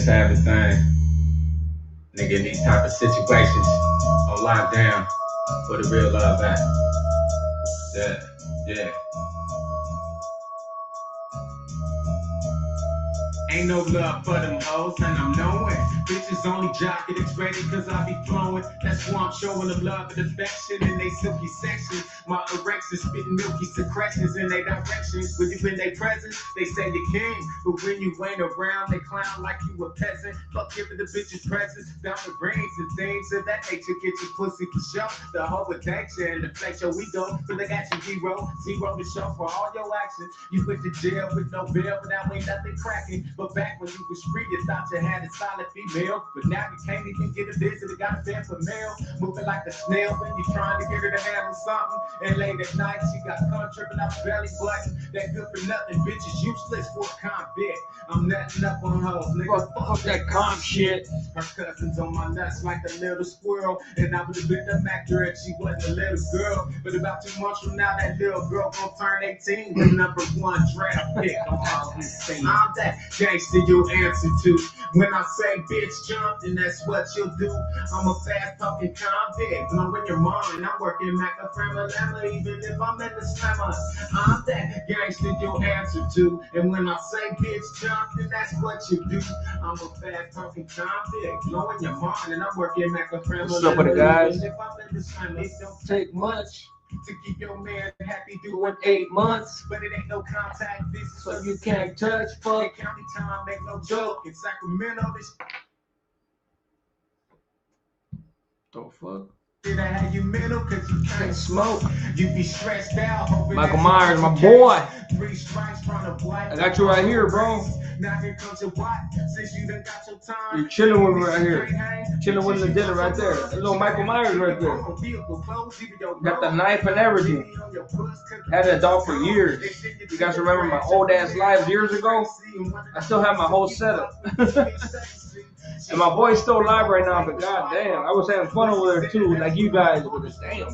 just have this thing. Nigga, in these type of situations, on lockdown, for the real love out. Yeah, yeah. Ain't no love for them hoes, and I'm knowing. Bitches only jock it, it's ready cause I be flowing. That's why I'm showing them love and affection in they silky sections. My erections spitting milky secretions in their directions. When you in their presence, they say you're king. But when you ain't around, they clown like you a peasant. Fuck giving the bitches presents, down the rings and things of that nature. Get your pussy for show. The whole addiction and the flex your ego. But they got you zero to show for all your actions. You went to jail with no bail, but now ain't nothing cracking. But back when you was free, you thought you had a solid female. But now you can't even get a visit, you got a bed for mail. Moving like a snail when you trying to get her to handle something. And late at night, she got cum tripping out belly button. That good for nothing, bitch is useless for a convict. I'm nutting up on hoes, nigga. Fuck that comp shit. Her cousin's on my nuts like a little squirrel. And I would have been the actor if she wasn't a little girl. But about 2 months from now, that little girl gon' turn 18. The number 1 draft pick on all these things. I'm that gangster you answer to. When I say bitch jump, then that's what you'll do. I'm a fast talking convict. Blowing your mind. I'm working Mac a Lemma, even if I'm in the slammer. I'm that gangster you'll answer to. And when I say bitch jump, then that's what you do. I'm a fast talking convict. Blowing your mind. And I'm working Mac a What's up with it, guys? Even if I'm in the slammer. It don't take much to keep your man happy doing 8 months, but it ain't no contact visit, so you can't touch. Fuck. County time, make no joke. In Sacramento, this the fuck? shit I had you mental cause you can't smoke. You be stressed out. Michael Myers, my boy. 3 strikes trying to wipe. I got you right here, bro. Now here comes your wife. Since you done got your time. You chilling with me right here. Chilling with the dinner right there. That little Michael Myers right there. Got the knife and everything. Had that dog for years. You guys remember my old ass lives years ago? I still have my whole setup. And my boy's still alive right now, but goddamn, I was having fun over there too, like you guys. But damn,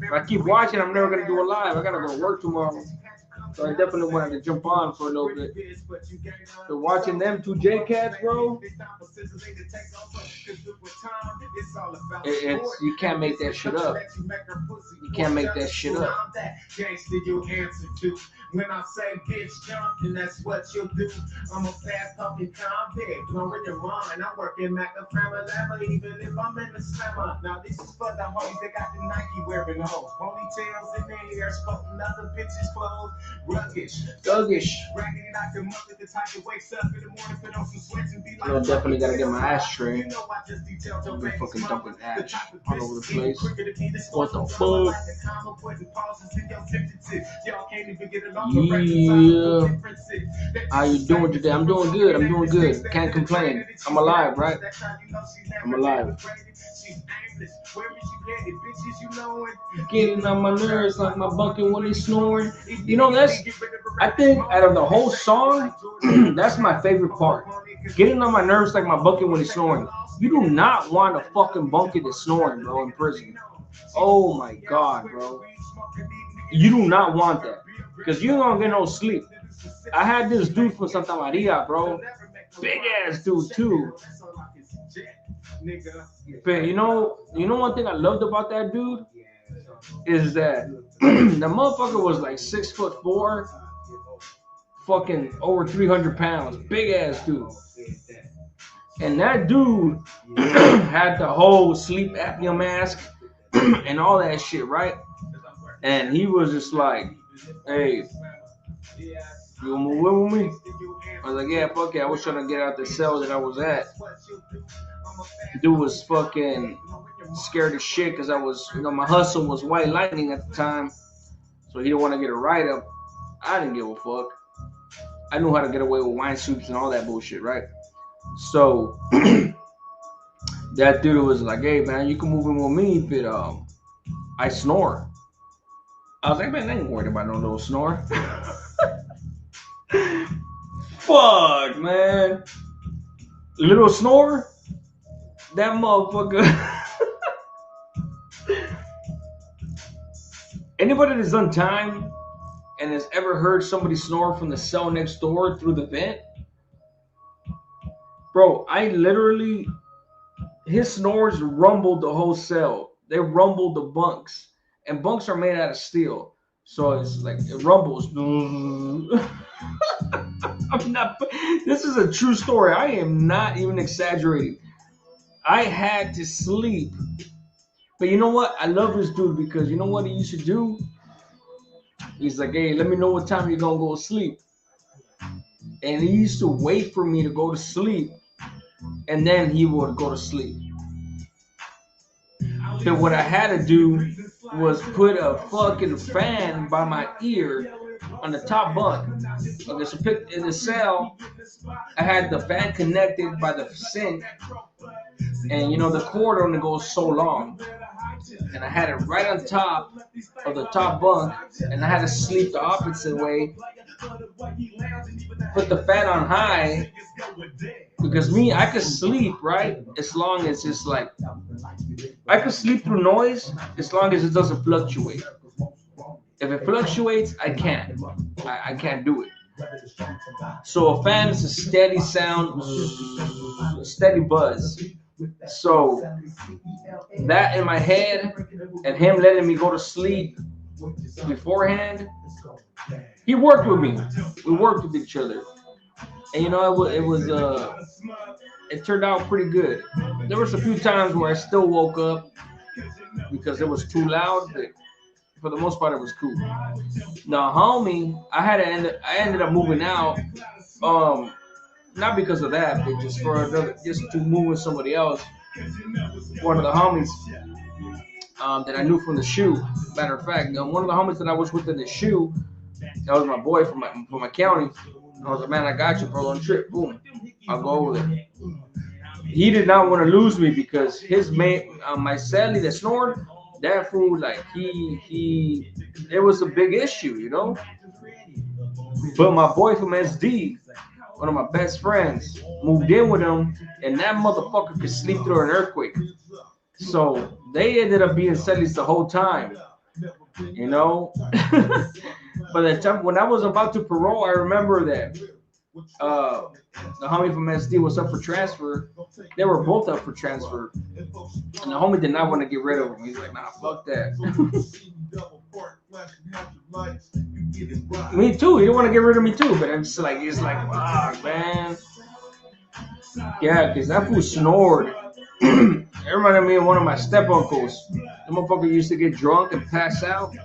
if I keep watching, I'm never gonna do a live. I gotta go to work tomorrow. So I definitely wanted to jump on for a little bit. So watching them 2 J-Cats, bro, it's you can't make that shit up. You can't make that shit up. When I say bitch jump, then that's what you'll do. I'm a fast talking convict, blowing your mind. I'm working Mac a Lemma, even if I'm in the slammer. Now this is for the homies that got the Nike wearing hoes. Ponytails in their hair, smoking other bitches' clothes. Thuggish. Ragging out the mother, the type that wakes up in the morning, put on some sweats and be like, I definitely gotta get my ashtray. You know I just detailed your I've been fucking dumping ash all over the place. What the fuck? Yeah. How you doing today? I'm doing good. I'm doing good. Can't complain. I'm alive, right? I'm alive. Getting on my nerves like my bucket when he's snoring. You know, that's, I think out of the whole song, that's my favorite part. Getting on my nerves like my bucket when he's snoring. You do not want a fucking bucket that's snoring, bro, in prison. Oh my God, bro. You do not want that. Because you don't get no sleep. I had this dude from Santa Maria, bro. Big ass dude, too. But you know one thing I loved about that dude is that the motherfucker was like 6'4", fucking over 300 pounds, big ass dude. And that dude had the whole sleep apnea mask and all that shit, right? And he was just like, "Hey, you wanna move with me?" I was like, "Yeah, fuck it." I was trying to get out the cell that I was at. Dude was fucking scared as shit because I was, my hustle was White Lightning at the time. So he didn't want to get a write-up. I didn't give a fuck. I knew how to get away with wine soups and all that bullshit, right? So that dude was like, "Hey, man, you can move in with me, but I snore." I was like, "Man, I ain't worried about no little snore." Fuck, man. Little snore? That motherfucker. Anybody that's done time and has ever heard somebody snore from the cell next door through the vent? Bro, I literally, his snores rumbled the whole cell. They rumbled the bunks, and bunks are made out of steel, so it's like it rumbles. I'm not. This is a true story. I am not even exaggerating. I had to sleep, but you know what? I love this dude because you know what he used to do. He's like, "Hey, let me know what time you're gonna go to sleep," and he used to wait for me to go to sleep, and then he would go to sleep. But what I had to do was put a fucking fan by my ear on the top bunk. Okay, so pick in the cell, I had the fan connected by the sink, and you know the cord only goes so long, and I had it right on top of the top bunk, and I had to sleep the opposite way. Put the fan on high because me, I could sleep right as long as it's like I could sleep through noise as long as it doesn't fluctuate. If it fluctuates, I can't. I can't do it. So a fan is a steady sound, a steady buzz. So that in my head and him letting me go to sleep beforehand, he worked with me. We worked with each other, and you know it turned out pretty good. There was a few times where I still woke up because it was too loud, but for the most part, it was cool. The homie, I ended up moving out. Not because of that, but just to move with somebody else. One of the homies that I knew from the shoe. Matter of fact, one of the homies that I was with in the shoe, that was my boy from my county. I was like, man, I got you, bro, on trip. Boom, I'll go over there. He did not want to lose me because his mate, my Sally that snored, that fool, like it was a big issue, you know. But my boy from SD, one of my best friends, moved in with him, and that motherfucker could sleep through an earthquake. So they ended up being Sallys the whole time, you know. By the time when I was about to parole, I remember that the homie from SD was up for transfer. They were both up for transfer, and the homie did not want to get rid of him. He's like, nah, fuck that. Me too. He didn't want to get rid of me too, but it's like, fuck, man. Yeah, because that fool snored. It reminded me of one of my step uncles. The motherfucker used to get drunk and pass out,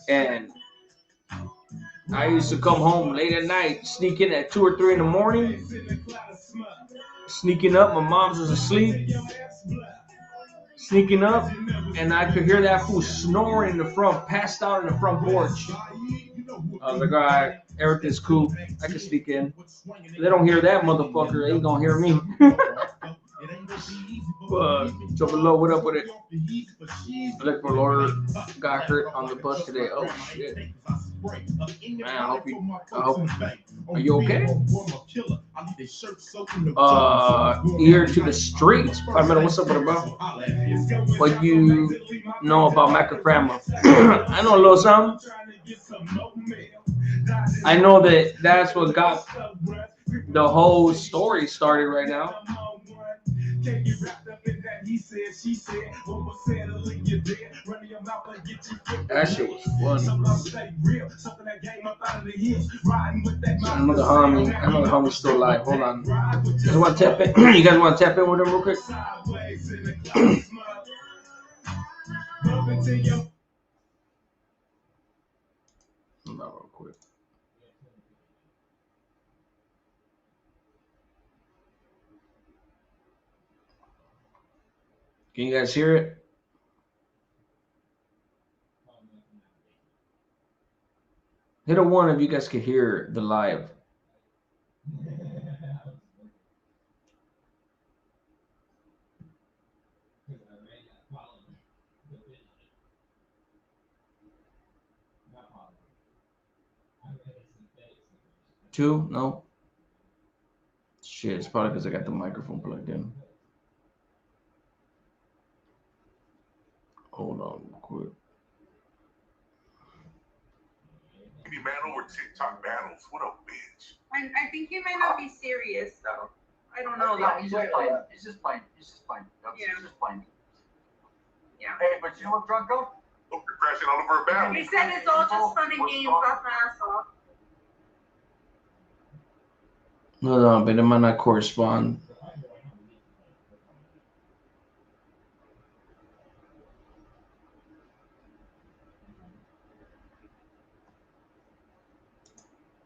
and I used to come home late at night, sneak in at 2 or 3 in the morning, sneaking up. My mom's was asleep, sneaking up, and I could hear that fool snoring in the front, passed out in the front porch. I was like, all right, everything's cool. I can sneak in. If they don't hear that motherfucker, they ain't gonna hear me. So below, what up with it? Electrical lawyer got hurt on the bus today. Oh shit. Man, I hope. Are you okay? Ear to the streets. I mean, what's up with it, bro? What you know about Macroframa? I know a little something. I know that's what got the whole story started right now. That shit was funny. Another homie still alive. Hold on. You guys want to tap in? You guys want to tap in with him real quick? Not real quick. Can you guys hear it? Hit a 1 if you guys can hear the live. Two? No? Shit, it's probably because I got the microphone plugged in. Hold on real quick. Battle or TikTok battles? What a bitch. I think you might not be serious though. I don't know. Yeah, he's just playing. He's just playing. He's just playing. Yeah. He's just playing. Yeah. Hey, but you know what, Drunko? Hope you're crashing all over a barrel. He said it's all just fun and games. Off my ass off. No, but it might not correspond.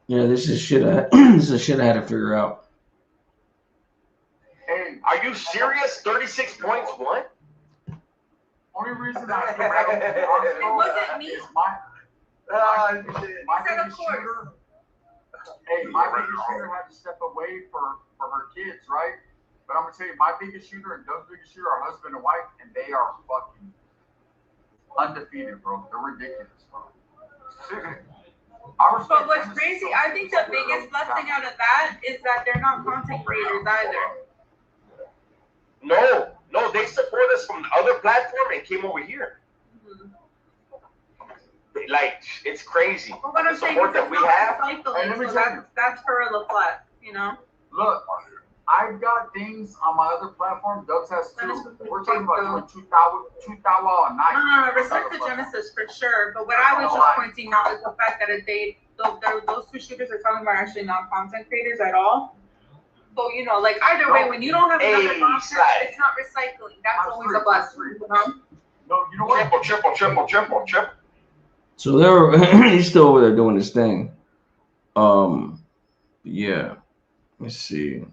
Yeah, this is shit. This is shit I had to figure out. Hey, Are you serious? 36 points? What? only reason I feel bad It wasn't me. is my He said, biggest of course. shooter. Hey, my biggest shooter had to step away for her kids, right? But I'm gonna tell you, my biggest shooter and Doug's biggest shooter are husband and wife, and they are fucking undefeated, bro. They're ridiculous, bro. But what's crazy, I think the biggest blessing out of that is that they're not content creators either. No, they support us from the other platform and came over here. Mm-hmm. Like, it's crazy. But what I'm The saying support is that it's we not have. recycling, let me so tell you. that's for a flat, you know? Look, I've got things on my other platform. Doug's has That is too. We're talking about big, doing 2,000 a night. No, respect the Genesis for sure. But what I was just pointing out is the fact that those two shooters are talking about actually not content creators at all. So, you know, like either way, when you don't have another content, it's not recycling. That's always a blessing, you know? No, you know what? Triple. So he's still over there doing his thing. Yeah. Let's see.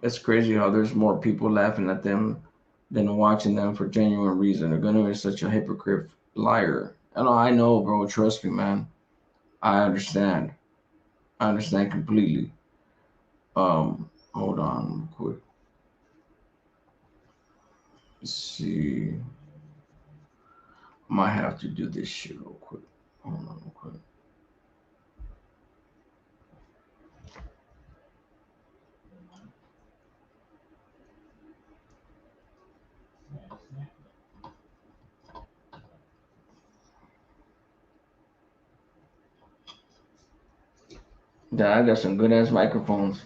It's crazy how there's more people laughing at them than watching them for genuine reason. They're gonna be such a hypocrite liar. I know, bro. Trust me, man. I understand. I understand completely. Hold on real quick. Let's see. Might have to do this shit real quick. Hold on real quick. Yeah, I got some good ass microphones.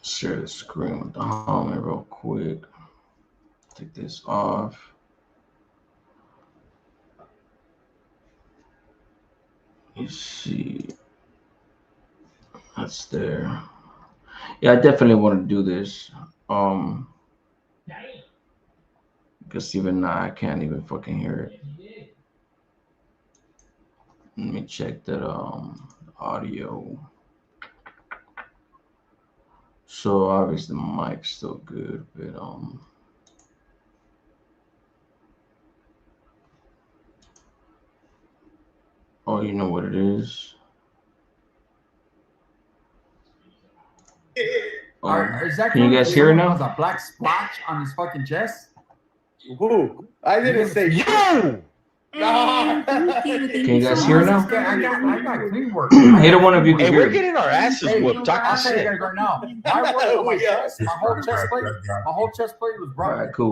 Share the screen with the homie real quick. Take this off. You see, that's there. Yeah, I definitely want to do this. Because even now I can't even fucking hear it. Let me check that audio. So obviously the mic's still good, but oh, you know what it is? Is that Can you guys hear it now? Has a black splotch on his fucking chest? Who? I didn't say you. Can you guys hear it now? I got clean work. Either one of you can Hey, hear we're it. getting our asses whooped. I'll Talking tell you shit. guys right now. I worked on my chest. My whole chest plate was broken. Alright, cool.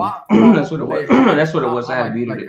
That's what it was. That's what it was. I had muted it.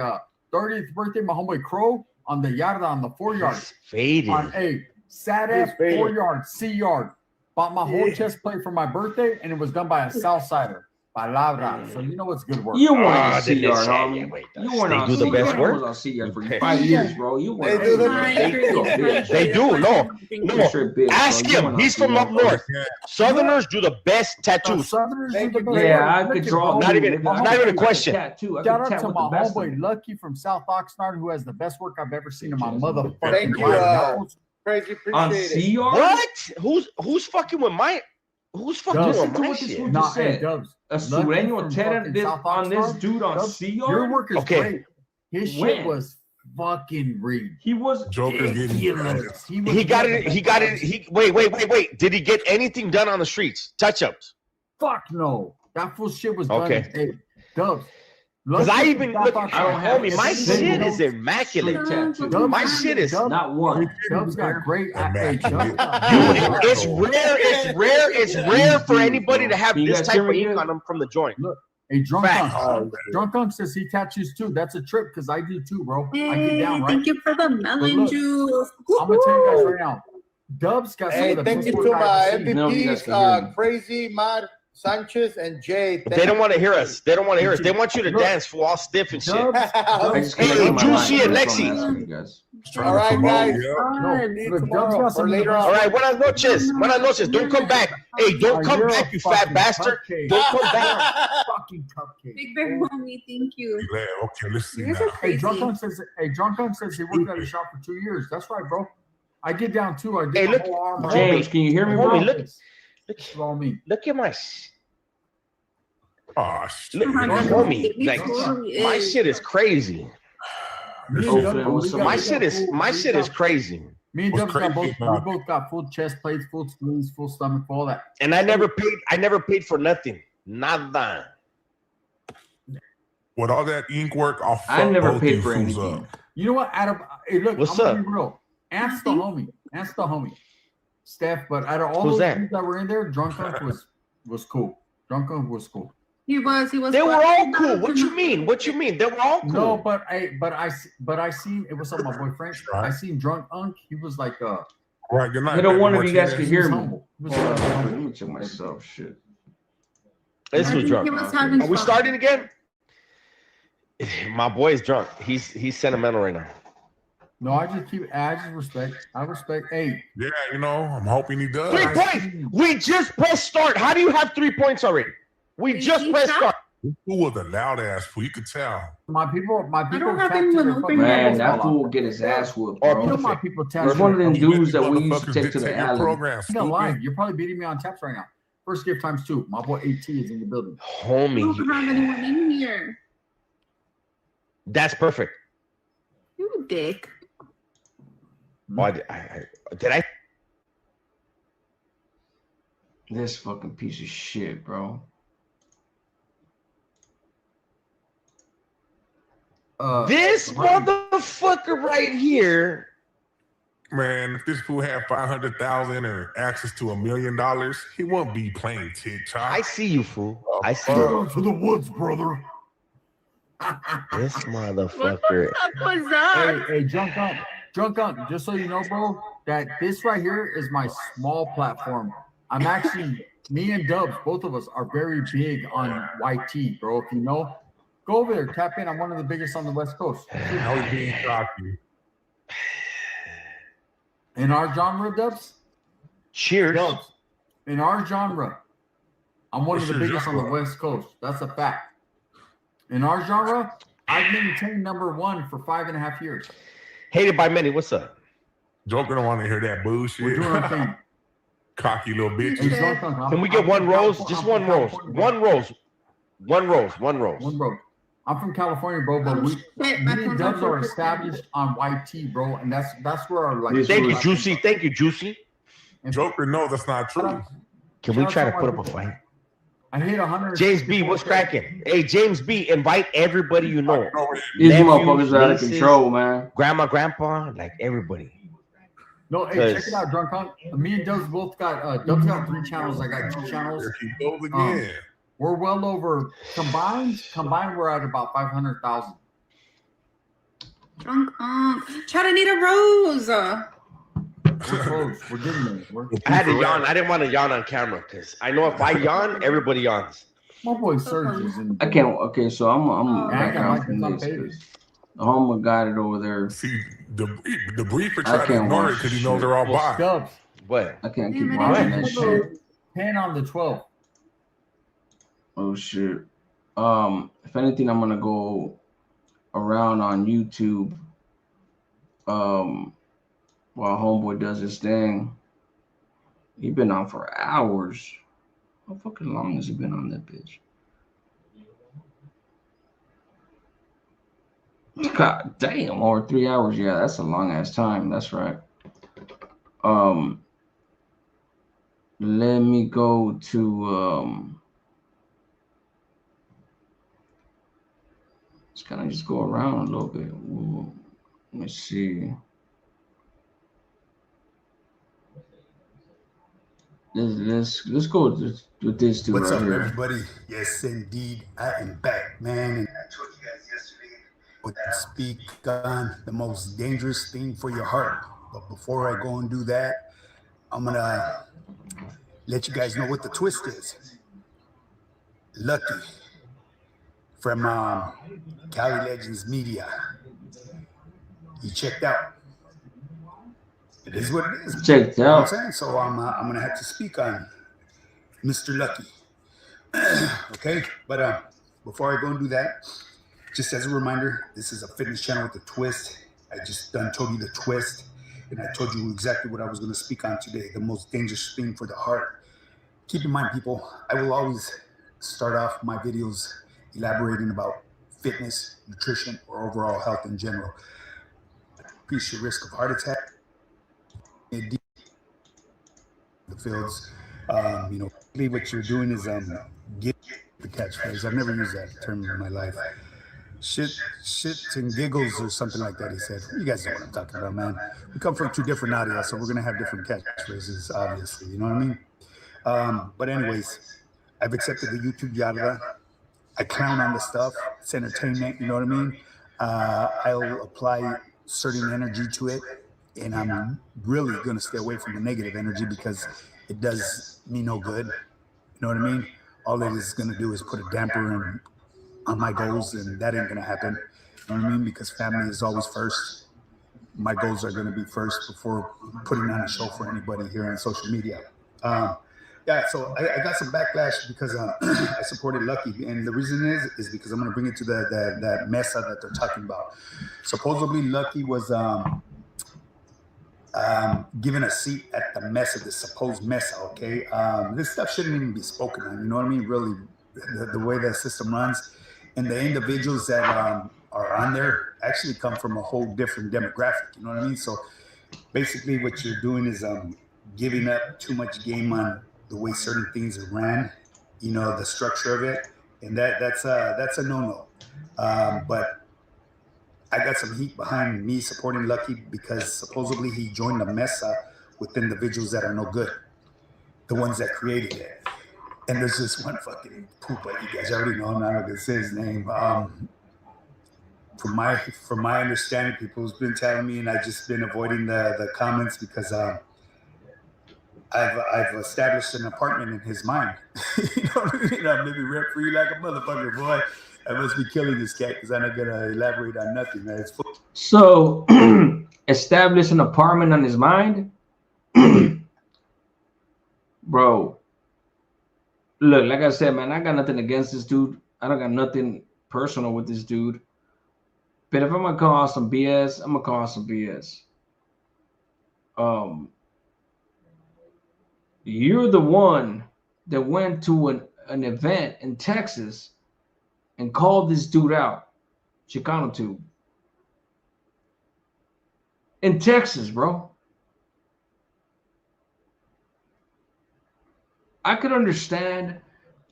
30th birthday, my homeboy Crow on the yarda on the 4 yard. Faded. On a sad He's F faded. 4 yard, C yard. Bought my whole chest plate for my birthday, and it was done by a Southsider. Palabra. So you know it's good work. You weren't Ah, on they did CR, say, homie. yeah, wait, You weren't they on do the CR. best I work? was on CR for Okay. 5 years, bro. You weren't. They do the Bitch. They do, no. You straight bitch, Ask bro. You him. weren't on He's from CR, up bro. north. Southerners do the best The tattoos. Southerners do the best Yeah, work. I Look could at draw. bro. Not too, even- nigga. it's I not could even a question. Tattoo. I Shout could out tat to with my the best of homeboy them. Lucky from South Oxnard, who has the best work I've ever seen in my motherfucking Thank life. you, Knuckles. Crazy, On appreciate it. CR? What? Who's fucking with my? Who's fucking Dubs, doing listen to my what this shit? fool Nah, just hey, said. Dubs. A Lucky sureño from attack fucking this, South on this Oxnard, dude on Dubs, Sea your Yard. work is Okay. great. His When? shit was fucking rigged. He was Joker's getting Ridiculous. He got it. He got it. Wait. Did he get anything done on the streets? Touch-ups? Fuck no. That full shit was done. Okay. Hey, Dubs. Because I Lucky even from look South at I don't Oxnard. have homie. My single shit is straight immaculate. tattoo. Dubs, My shit is. Dubs, Not one. Dubs got great. Hey, Dubs Dude, got it's rare. It's rare for anybody to have Can you this guys type hear of me ink good? on them from the joint. Hey, Drunk Fact. Unk. Drunk Unk says he tattoos too. That's a trip because I do too, bro. I get Hey, down, right? thank you for the melon look, juice. I'm gonna tell you guys right now. Dubs got some Hey, of the thank best you work to I've my ever seen. No, you guys MVPs, can hear me. Crazy, Mad, Sanchez, and Jay. They don't want to hear us. They don't want to hear us. They want you to Look. dance full all stiff and shit. Dubs, I just Hey, connected my Juicy line. and That's Lexi. what I'm asking you guys. All right, guys. no, See you look, Dubs tomorrow got some or of the later best All on. right, buenas noches. Buenas noches. Don't come back. Hey, don't come You're a back, you fat fucking bastard. cupcake. Don't come back. Fucking cupcake. Big Bear homie, thank you. Okay, let's see You guys now. are Hey, crazy. Drunk Unk says he worked at a shop for 2 years. That's right, bro. I get down too. I did Hey, my look, whole arm. Homie. James, can you hear me, bro? Homie, look. It's all me. Look at my. Oh, shit. Look, homie. My shit is crazy. Me Oh, and Dubs, man, what's we up? got My shit is crazy. Me and What's Dubs got both. crazy We about both got full chest plates, full sleeves, full stomach, all that. And I never paid for nothing. Nada. With all that ink work, I'll fuck I never both paid you for fools anything. up. You know what, Adam? Hey, look, What's I'm gonna up? be real. Ask the homie. Ask the homie, Steph. But out of all Who's those that? dudes that were in there, Drunk Unk was cool. Drunk Unk was cool. He was. They were all cool. What you mean? What you mean? They were all cool. No, but I seen it was on my boyfriend. I seen Drunk Unk. He was like Right, good night. I don't baby. wonder if you guys Martinez. can hear me. humble. He was Hold on, humble. let me check myself. Shit. This was drunk. He was having Are we fun. starting again? My boy is drunk. He's sentimental right now. No, I just respect. I respect. Hey, Yeah, you know, I'm hoping he does. 3 points. We just pressed start. How do you have 3 points already? We just pressed start. Who was a loud ass fool? You could tell. my people don't have tattoo anyone their open fucking yet. Man, elbows that all fool off. will get his ass whooped, Oh, You know bro. my people tattoo. There's one of them You dudes that we used motherfuckers to take to dictate the your alley. program, I'm not lying. stupid. You're probably beating me on taps right now. First gift times 2. My boy AT is in the building. I Homie, don't have anyone in here. that's perfect. You dick. Oh, did I? This fucking piece of shit, bro. This motherfucker right here. Man, if this fool had 500,000 or access to $1 million, he won't be playing TikTok. I see you, fool. I see you. Down to the woods, brother. This What motherfucker. the fuck was that? Hey, Drunk Unk, just so you know, bro, that this right here is my small platform. I'm actually, me and Dubs, both of us are very big on YT, bro. If you know, go over there, tap in. I'm one of the biggest on the West Coast. Now he's being cocky. In our genre, Dubs, Cheers. Dubs, in our genre, I'm one of the What's your biggest on the genre? West Coast. That's a fact. In our genre, I've maintained #1 for 5.5 years. Hated by many. What's up? Joker don't want to hear that We're bullshit. doing our thing. Cocky little bitch. Hey, Drunk Unk, I'm- Can we get I'm one from rose? California- Just I'm one from rose. California, bro. One rose. One rose. One rose. One bro. I'm from California, bro, but me and Dubs are established on YT, bro, and that's where our like. Thank you, Juicy. Thank you, Juicy. Joker knows that's not true. Can we try to put up a fight? I hit 100. James B, what's cracking? Hey, James B, invite everybody you know. These Nephews, motherfuckers are out of nieces, control, man. Grandma, grandpa, like everybody. No, hey, check it out, Drunk Unk. Me and Dubs both got Dubs got 3 channels. I got 2 channels. There he goes again. We're well over combined. We're at about 500,000. Drunk Try to need a rose. We're close. We're getting there. I had to yawn. I didn't want to yawn on camera because I know if I yawn, everybody yawns. My boy Serge is in. I can't. Okay, so I'm I back got out my from thumb this. paid. 'Cause the homie got it over there. See, the briefer I tried to can't ignore it watch because he shit. knows they're all bot. Dubs, What? I can't Damn keep it, watching I that can't shit. 10 on the 12. Oh shit. If anything, I'm gonna go around on YouTube. While homeboy does his thing. He been on for hours. How fucking long has he been on that bitch? God damn, over 3 hours. Yeah, that's a long ass time. That's right. Let me go to just kind of just go around a little bit. Ooh, let me see. Let's go with this dude What's right up, here. everybody? Yes, indeed, I am back, man. And I told you guys yesterday would speak on the most dangerous thing for your heart. But before I go and do that, I'm gonna let you guys know what the twist is. Lucky from Cali Legends Media. He checked out. It is what it is. Checked You know what I'm out. saying? So I'm gonna have to speak on Mr. Lucky. Okay, but before I go and do that, just as a reminder, this is a fitness channel with a twist. I just told you the twist, and I told you exactly what I was going to speak on today, the most dangerous thing for the heart. Keep in mind, people, I will always start off my videos elaborating about fitness, nutrition, or overall health in general. Increase your risk of heart attack. The fields, you know, what you're doing is get the catchphrase. I've never used that term in my life. Shits and giggles or something like that, he said. You guys know what I'm talking about, man. We come from two different audios, so we're going to have different catchphrases, obviously. You know what I mean? But anyways, I've accepted the YouTube yada. I clown on the stuff. It's entertainment, you know what I mean? I'll apply certain energy to it, and I'm really going to stay away from the negative energy because it does me no good. You know what I mean? All it is going to do is put a damper on my goals, and that ain't going to happen. You know what I mean? Because family is always first. My goals are going to be first before putting on a show for anybody here on social media. Yeah, so I got some backlash because I supported Lucky, and the reason is because I'm going to bring it to that mesa that they're talking about. Supposedly, Lucky was given a seat at the mesa, the supposed mesa. Okay, this stuff shouldn't even be spoken on. You know what I mean? Really, the way that system runs, and the individuals that are on there actually come from a whole different demographic. You know what I mean? So basically, what you're doing is giving up too much game on the way certain things are ran, you know, the structure of it, and that's a no-no. But I got some heat behind me supporting Lucky because supposedly he joined the mesa with individuals that are no good, the ones that created it. And there's this one fucking pooper, you guys already know, I'm not gonna say his name. From my understanding, people's been telling me, and I've just been avoiding the comments because I've established an apartment in his mind. You know what I mean? I'm living rent free like a motherfucker, boy. I must be killing this cat because I'm not gonna elaborate on nothing, man. It's full. So establish an apartment on his mind. Bro, look, like I said, man, I got nothing against this dude. I don't got nothing personal with this dude. But if I'm gonna call out some BS, I'm gonna call out some BS. You're the one that went to an event in Texas and called this dude out, Chicano Tube. In Texas, bro. I could understand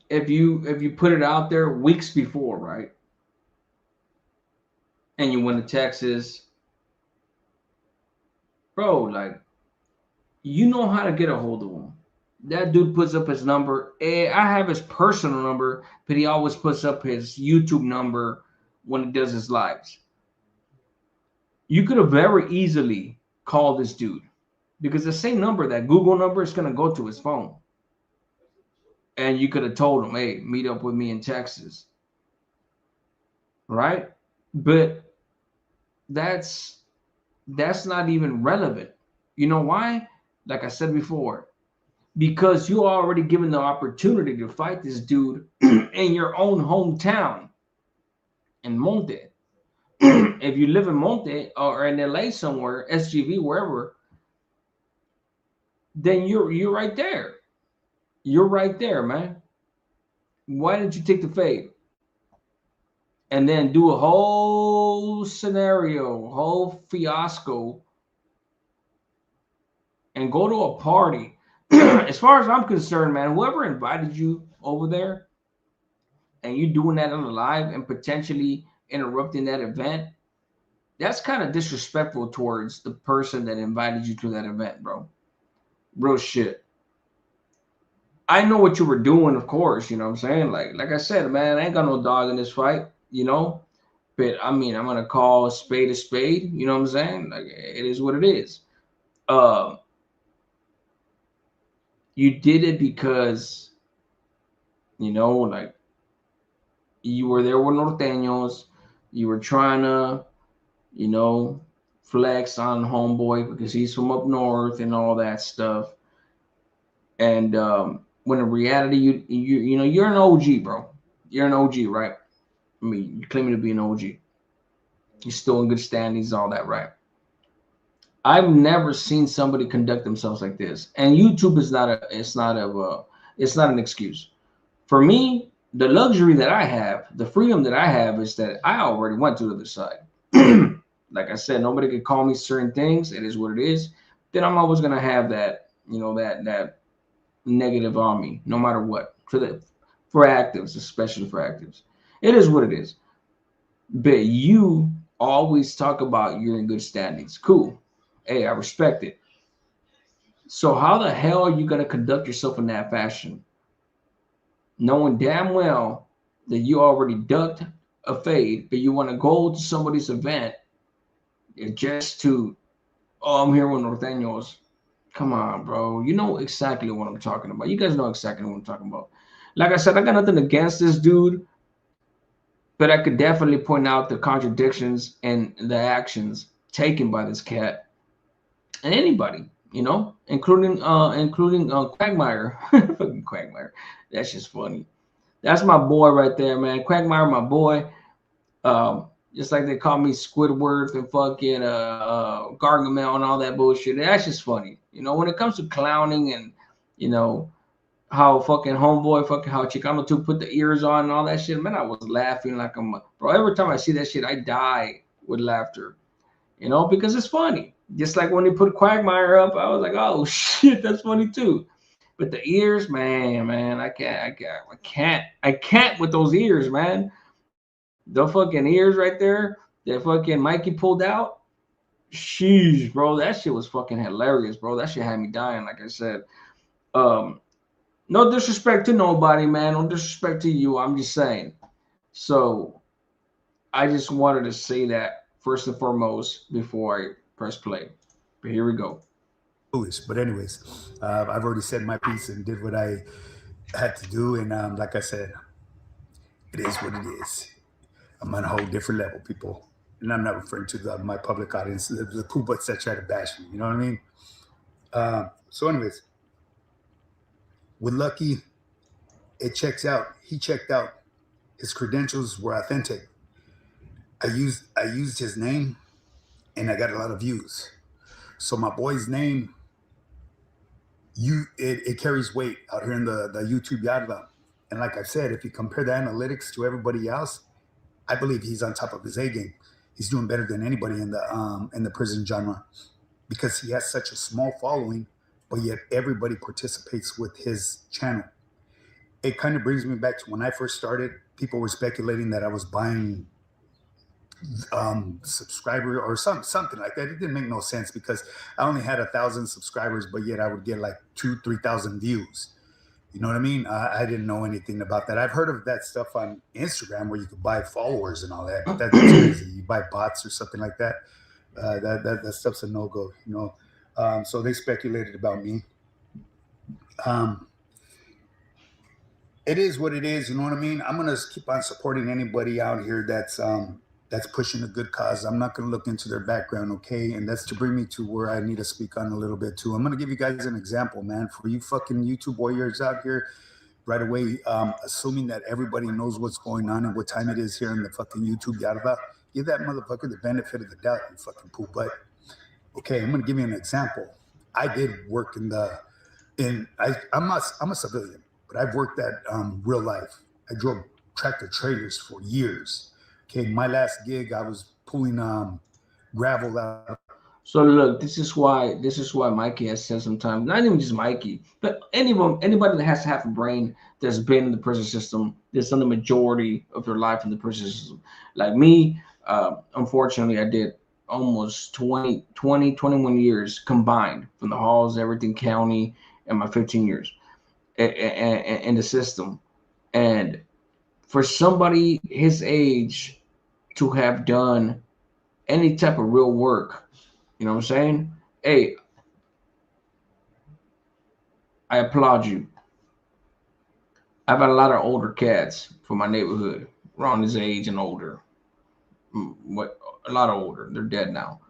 if you put it out there weeks before, right? And you went to Texas. Bro, like, you know how to get a hold of him. That dude puts up his number. I have his personal number, but he always puts up his YouTube number when he does his lives. You could have very easily called this dude because the same number, that Google number, is going to go to his phone. And you could have told him, hey, meet up with me in Texas. Right? But that's not even relevant. You know why? Like I said before, because you already given the opportunity to fight this dude in your own hometown in Monte. If you live in Monte or in LA somewhere, SGV, wherever, then you're right there. You're right there, man. Why didn't you take the fade? And then do a whole scenario, whole fiasco, and go to a party. As far as I'm concerned, man, whoever invited you over there and you doing that on the live and potentially interrupting that event, that's kind of disrespectful towards the person that invited you to that event, bro. Real shit. I know what you were doing, of course, you know what I'm saying? Like I said, man, I ain't got no dog in this fight, you know? But I mean, I'm gonna call a spade, you know what I'm saying? Like, it is what it is. You did it because, you know, like, you were there with Norteños, you were trying to, you know, flex on homeboy because he's from up north and all that stuff. And when in reality, you know, you're an OG, bro. You're an OG, right? I mean, you're claiming to be an OG. You're still in good standings, all that, right? I've never seen somebody conduct themselves like this. And YouTube is it's not an excuse. For me, the luxury that I have, the freedom that I have is that I already went to the other side. Like I said, nobody can call me certain things. It is what it is. Then I'm always gonna have that, you know, that negative on me, no matter what. For actives, especially for actives. It is what it is. But you always talk about you're in good standings. Cool. Hey, I respect it. So how the hell are you gonna conduct yourself in that fashion, knowing damn well that you already ducked a fade, but you want to go to somebody's event just to, oh, I'm here with Norteños. Come on, bro. You know exactly what I'm talking about. You guys know exactly what I'm talking about. Like I said, I got nothing against this dude, but I could definitely point out the contradictions and the actions taken by this cat and anybody, you know, including Quagmire. Fucking Quagmire. That's just funny. That's my boy right there, man. Quagmire, my boy. Just like they call me Squidward and fucking Gargamel and all that bullshit. That's just funny. You know, when it comes to clowning and, you know, how fucking homeboy, fucking how Chicano 2 put the ears on and all that shit, man, I was laughing like bro, every time I see that shit, I die with laughter, you know, because it's funny. Just like when they put Quagmire up, I was like, oh shit, that's funny too. But the ears, man, I can't with those ears, man. The fucking ears right there that fucking Mikey pulled out. Sheesh, bro, that shit was fucking hilarious, bro. That shit had me dying, like I said. No disrespect to nobody, man. No disrespect to you. I'm just saying. So I just wanted to say that first and foremost before I press play. But here we go. But anyways, I've already said my piece and did what I had to do. And like I said, it is what it is. I'm on a whole different level, people. And I'm not referring to my public audience, the poo butts that try to bash me. You know what I mean? So anyways, with Lucky, it checks out. He checked out. His credentials were authentic. I used his name, and I got a lot of views. So my boy's name, it carries weight out here in the YouTube yarda. And like I said, if you compare the analytics to everybody else, I believe he's on top of his A game. He's doing better than anybody in the prison genre because he has such a small following, but yet everybody participates with his channel. It kind of brings me back to when I first started. People were speculating that I was buying subscriber or something like that. It didn't make no sense because I only had 1,000 subscribers, but yet I would get like 2,000-3,000 views. You know what I mean? I didn't know anything about that. I've heard of that stuff on Instagram where you could buy followers and all that, but that's crazy. You buy bots or something like that. That stuff's a no-go, you know. So they speculated about me. It is what it is, you know what I mean? I'm gonna keep on supporting anybody out here that's pushing a good cause. I'm not gonna look into their background, okay? And that's to bring me to where I need to speak on a little bit too. I'm gonna give you guys an example, man. For you fucking YouTube warriors out here, right away, assuming that everybody knows what's going on and what time it is here in the fucking YouTube yada, give that motherfucker the benefit of the doubt, you fucking poo butt. Okay, I'm gonna give you an example. I did work in the And I'm a civilian, but I've worked at real life. I drove tractor trailers for years. Okay, my last gig, I was pulling gravel out. So look, this is why Mikey has said sometimes, not even just Mikey, but anybody that has to have a brain that's been in the prison system, that's done the majority of their life in the prison system. Like me, unfortunately, I did almost 21 years combined from the halls, everything, county, and my 15 years in the system. And for somebody his age to have done any type of real work, you know what I'm saying? Hey, I applaud you. I've had a lot of older cats from my neighborhood around his age and older. What, a lot of older. They're dead now.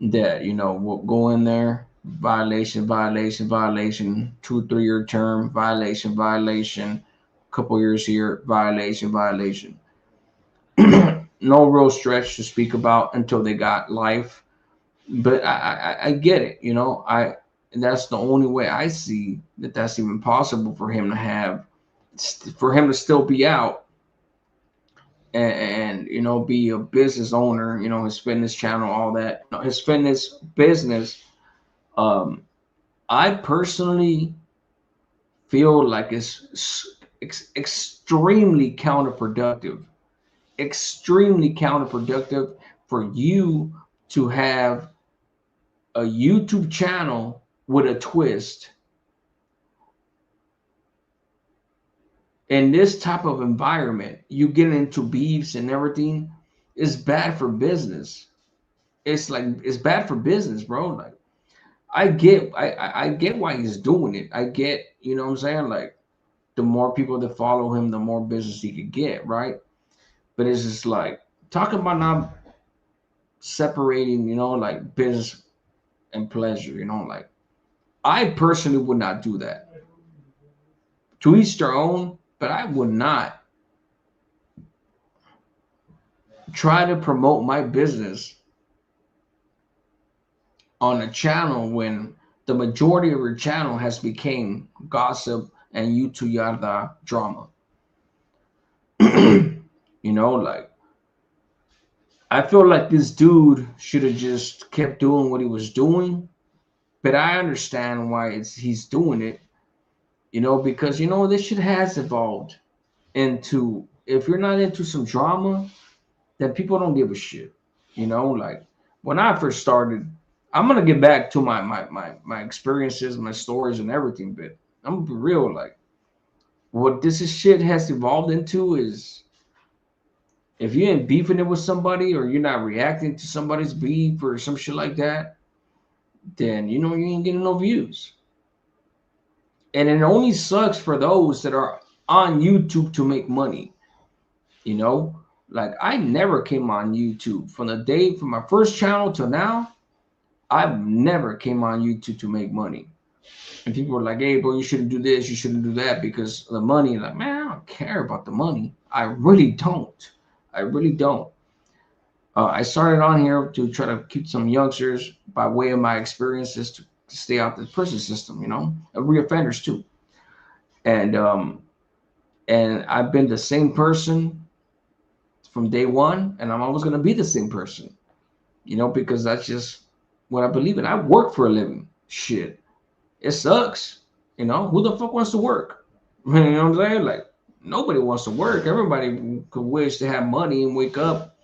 That, you know, will go in there, violation, 2 3 year term, violation, couple years here, violation. No real stretch to speak about until they got life. But I get it, you know. And that's the only way I see that that's even possible for him to still be out and you know, be a business owner, you know, his fitness channel, all that, his fitness business. I personally feel like it's extremely counterproductive for you to have a YouTube channel with a twist in this type of environment. You get into beefs and everything. It's bad for business. It's bad for business, bro. Like, I get why he's doing it. I get, you know what I'm saying? Like, the more people that follow him, the more business he could get, right? But it's just like, talking about not separating, you know, like business and pleasure, you know, like, I personally would not do that. To each their own, but I would not try to promote my business on a channel when the majority of your channel has become gossip and YouTube yada drama. You know, like, I feel like this dude should have just kept doing what he was doing, but I understand why he's doing it, you know, because, you know, this shit has evolved into, if you're not into some drama, then people don't give a shit, you know. Like, when I first started, I'm gonna get back to my experiences, my stories and everything, but I'm gonna be real, like, what this shit has evolved into is, if you ain't beefing it with somebody, or you're not reacting to somebody's beef or some shit like that, then, you know, you ain't getting no views. And it only sucks for those that are on YouTube to make money, you know. Like, I never came on YouTube from my first channel till now. I've never came on YouTube to make money. And people were like, hey, bro, you shouldn't do this, you shouldn't do that because of the money. Like, man, I don't care about the money. I really don't. I started on here to try to keep some youngsters, by way of my experiences, to stay out the prison system, you know, reoffenders too. And I've been the same person from day one, and I'm always going to be the same person, you know, because that's just what I believe in. I work for a living. Shit, it sucks, you know. Who the fuck wants to work? You know what I'm saying? Like, nobody wants to work. Everybody could wish to have money and wake up.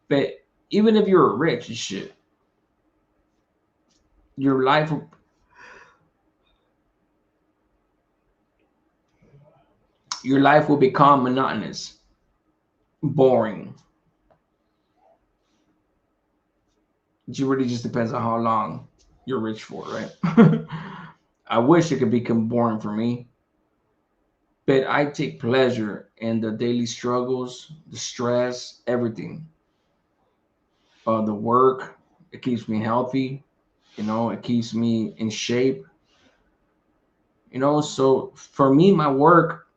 But even if you're rich and shit, your life will become monotonous, boring. It really just depends on how long you're rich for, right? I wish it could become boring for me, but I take pleasure in the daily struggles, the stress, everything. The work, it keeps me healthy, you know, it keeps me in shape, you know. So for me, my work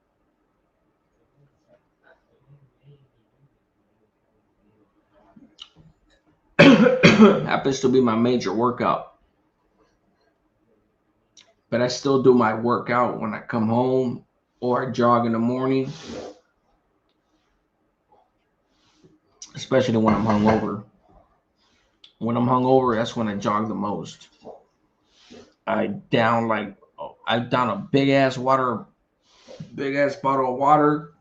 happens to be my major workout. but I still do my workout when I come home or I jog in the morning, especially when I'm hungover. When I'm hungover, that's when I jog the most. I down a big ass bottle of water,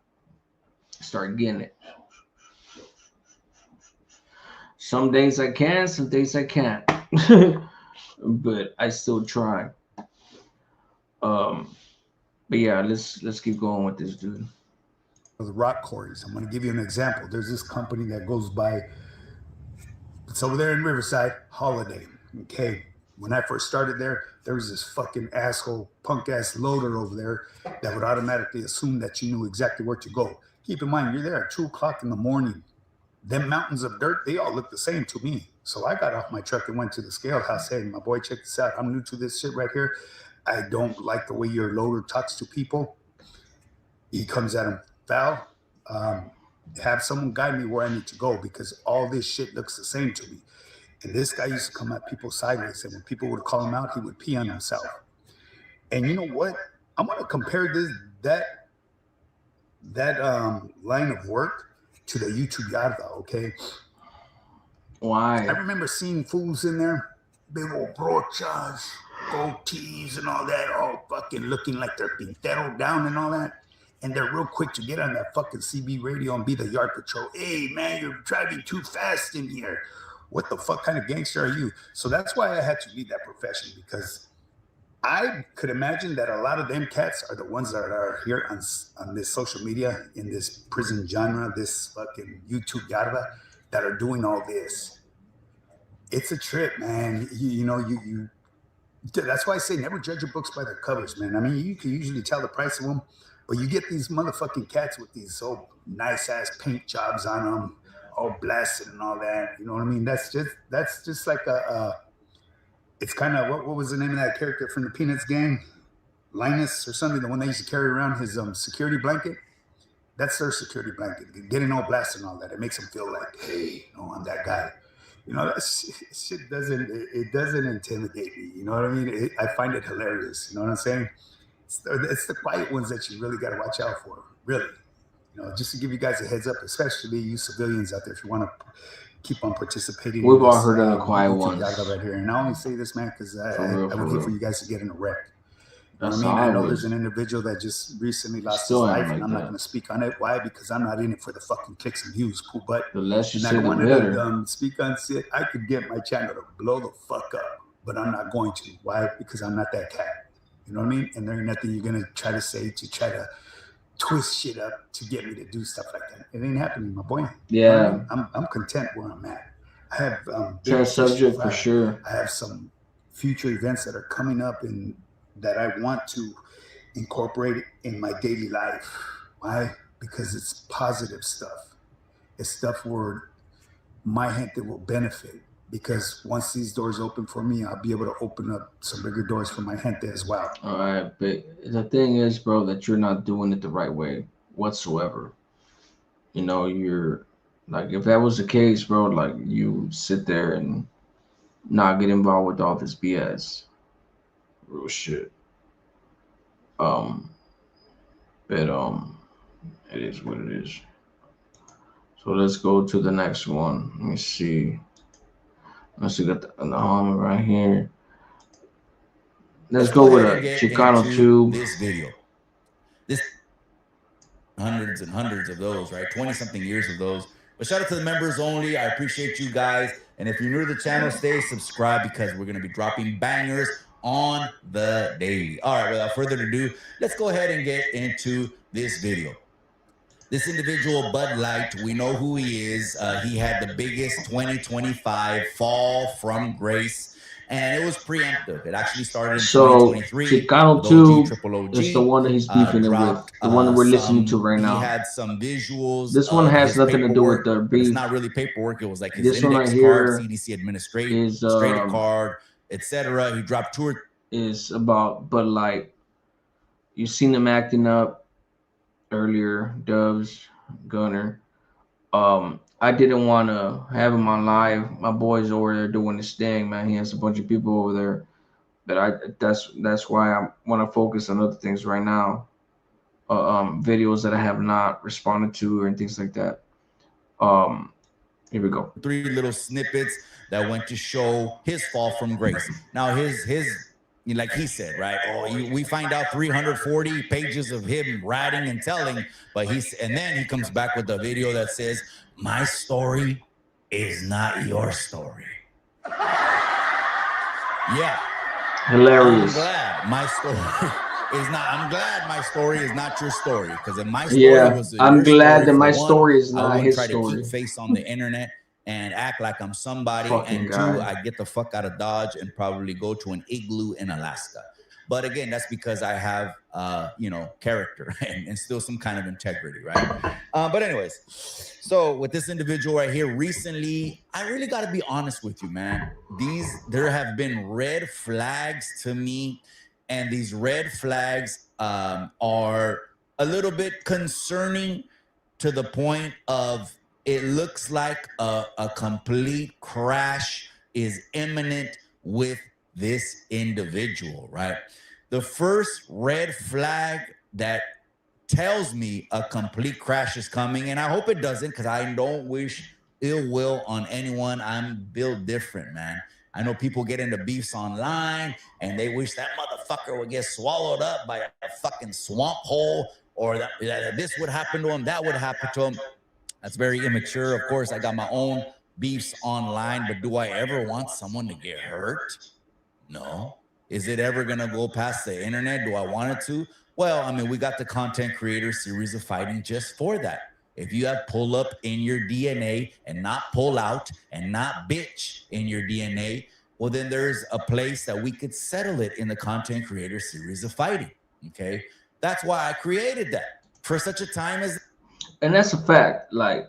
start getting it. Some days I can, some days I can't. But I still try. But yeah, let's keep going with this, dude. The rock quarries. I'm going to give you an example. There's this company that goes by, it's over there in Riverside, Holiday. Okay. When I first started there was this fucking asshole, punk ass loader over there that would automatically assume that you knew exactly where to go. Keep in mind, you're there at 2 o'clock in the morning. Them mountains of dirt, they all look the same to me. So I got off my truck and went to the scale house saying, my boy, check this out. I'm new to this shit right here. I don't like the way your loader talks to people. He comes at him foul. Have someone guide me where I need to go because all this shit looks the same to me. And this guy used to come at people sideways, and when people would call him out, he would pee on himself. And you know what? I'm gonna compare that line of work to the YouTube Yarda, okay? Why? I remember seeing fools in there, big old brochas, goatees and all that, all fucking looking like they're pintero down and all that. And they're real quick to get on that fucking CB radio and be the yard patrol. Hey, man, you're driving too fast in here. What the fuck kind of gangster are you? So that's why I had to leave that profession, because I could imagine that a lot of them cats are the ones that are here on this social media, in this prison genre, this fucking YouTube Yarda, that are doing all this. It's a trip, man. You know, that's why I say never judge your books by their covers, man. I mean, you can usually tell the price of them, but you get these motherfucking cats with these so nice ass paint jobs on them, all blasted and all that. You know what I mean? That's just like it's kind of, what was the name of that character from the Peanuts gang? Linus or something, the one they used to carry around his security blanket. That's their security blanket. Getting all blasted and all that. It makes them feel like, hey, you know, I'm that guy. You know, that shit doesn't intimidate me. You know what I mean? I find it hilarious. You know what I'm saying? It's the quiet ones that you really got to watch out for. Really. You know, just to give you guys a heads up, especially you civilians out there, if you want to keep on participating. We've all heard of the quiet ones. Right here. And I only say this, man, because I would hate for you guys to get in a wreck. You know That's what I mean? I know always. there's an individual that just recently lost Still his ain't life, like and I'm not that. going to speak on it. Why? Because I'm not in it for the fucking clicks and views. Cool, but The less you and I say, don't the want better. to speak on shit. I could get my channel to blow the fuck up, but I'm not going to. Why? Because I'm not that cat. You know what I mean? And there's nothing you're going to try to say to try to twist shit up to get me to do stuff like that. It ain't happening, my boy. You know what I Yeah. mean? I'm content where I'm at. I have Fair subject for sure. I have some future events that are coming up and that I want to incorporate in my daily life. Why? Because it's positive stuff. It's stuff where my gente will benefit. Because once these doors open for me, I'll be able to open up some bigger doors for my gente as well. All right, but the thing is, bro, that you're not doing it the right way whatsoever. You know, you're like, if that was the case, bro, like you sit there and not get involved with all this BS. Real shit. But it is what it is. So let's go to the next one. Let me see. Let's see, got the Hummer right here. Let's go with a Chicano tube. This video. This hundreds and hundreds of those, right? 20-something years of those. But shout out to the members only. I appreciate you guys. And if you're new to the channel, stay subscribed because we're going to be dropping bangers on the daily. All right, without further ado, let's go ahead and get into this video. This individual, Bud Light, we know who he is. He had the biggest 2025 fall from grace, and it was preemptive. It actually started in So 2023. Chicano with tube OG, is the one that he's beefing it with. dropped, The one that we're listening some- to right now. He had some visuals. This one of has his nothing to do with paperwork, the but it's beef. not really paperwork. It was like his This one index right card, here CDC administrative is card, etc. He dropped two or is about Bud Light. You seen him acting up earlier, Dubs, Gunner. I didn't want to have him on live. My boy's over there doing his thing, man. He has a bunch of people over there. But that's why I want to focus on other things right now. Videos that I have not responded to and things like that. Here we go. 3 little snippets that went to show his fall from grace. Now his like he said, right? We find out 340 pages of him writing and telling, but and then he comes back with a video that says, "My story is not your story." Yeah. Hilarious. I'm glad my story is not. I'm glad my story is not your story, because if my story was I'm glad that my for one, story is I not wouldn't his try story. to keep face on the internet and act like I'm somebody. Fucking And guy. 2, I get the fuck out of Dodge and probably go to an igloo in Alaska. But again, that's because I have, character and still some kind of integrity, right? But anyways, so with this individual right here, recently, I really got to be honest with you, man. There have been red flags to me, and these red flags are a little bit concerning to the point of it looks like a complete crash is imminent with this individual, right? The first red flag that tells me a complete crash is coming, and I hope it doesn't, because I don't wish ill will on anyone. I'm built different, man. I know people get into beefs online and they wish that motherfucker would get swallowed up by a fucking swamp hole, or that this would happen to him, that would happen to him. That's very immature. Of course, I got my own beefs online, but do I ever want someone to get hurt? No. Is it ever going to go past the internet? Do I want it to? Well, I mean, we got the Content Creator Series of Fighting just for that. If you have pull up in your DNA and not pull out and not bitch in your DNA, well, then there's a place that we could settle it in the Content Creator Series of Fighting. Okay. That's why I created that for such a time as. And that's a fact. Like,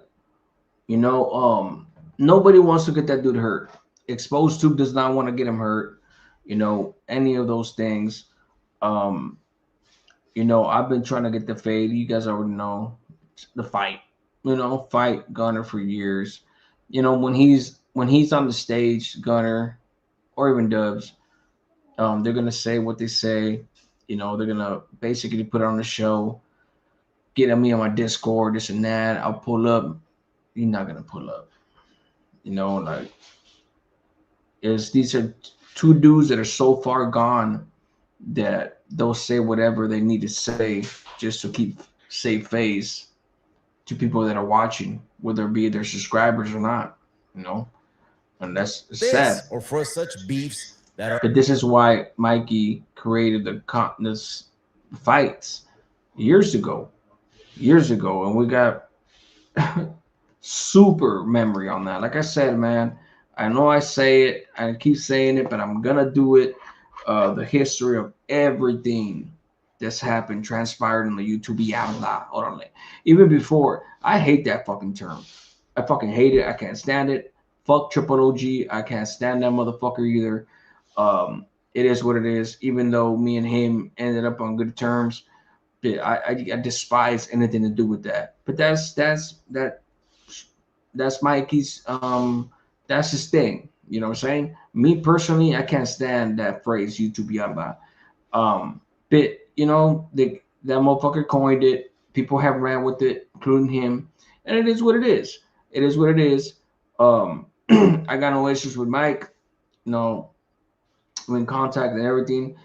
nobody wants to get that dude hurt. Exposed Tube does not want to get him hurt. Any of those things. I've been trying to get the fade. You guys already know the fight. Fight Gunner for years. When he's on the stage, Gunner or even Dubs, they're gonna say what they say. They're gonna basically put on the show, get at me on my Discord, this and that. I'll pull up. You're not gonna pull up. These are 2 dudes that are so far gone that they'll say whatever they need to say just to keep safe face to people that are watching, whether it be their subscribers or not. And that's sad. Or for such beefs that are. But this is why Mikey created this fights years ago, and we got super memory on that. Like I said, man, I know I say it, I keep saying it, but I'm gonna do it. The history of everything that's happened, transpired in the YouTube, even before. I hate that fucking term. I fucking hate it. I can't stand it. Fuck Triple OG. I can't stand that motherfucker either. It is what it is. Even though me and him ended up on good terms, but I despise anything to do with that. But that's Mikey's. That's his thing. You know what I'm saying? Me personally, I can't stand that phrase YouTube Yaba. But that motherfucker coined it. People have ran with it, including him, and it is what it is. It is what it is. I got no issues with Mike. We're in contact and everything,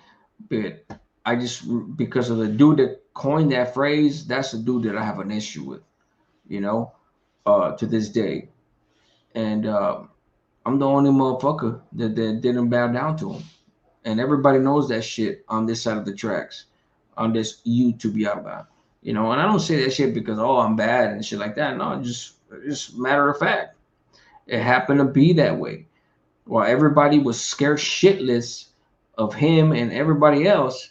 but I just, because of the dude that coined that phrase, that's the dude that I have an issue with, to this day. And I'm the only motherfucker that didn't bow down to him. And everybody knows that shit on this side of the tracks, on this YouTube Yaba. And I don't say that shit because, I'm bad and shit like that. No, just matter of fact. It happened to be that way. While everybody was scared shitless of him and everybody else,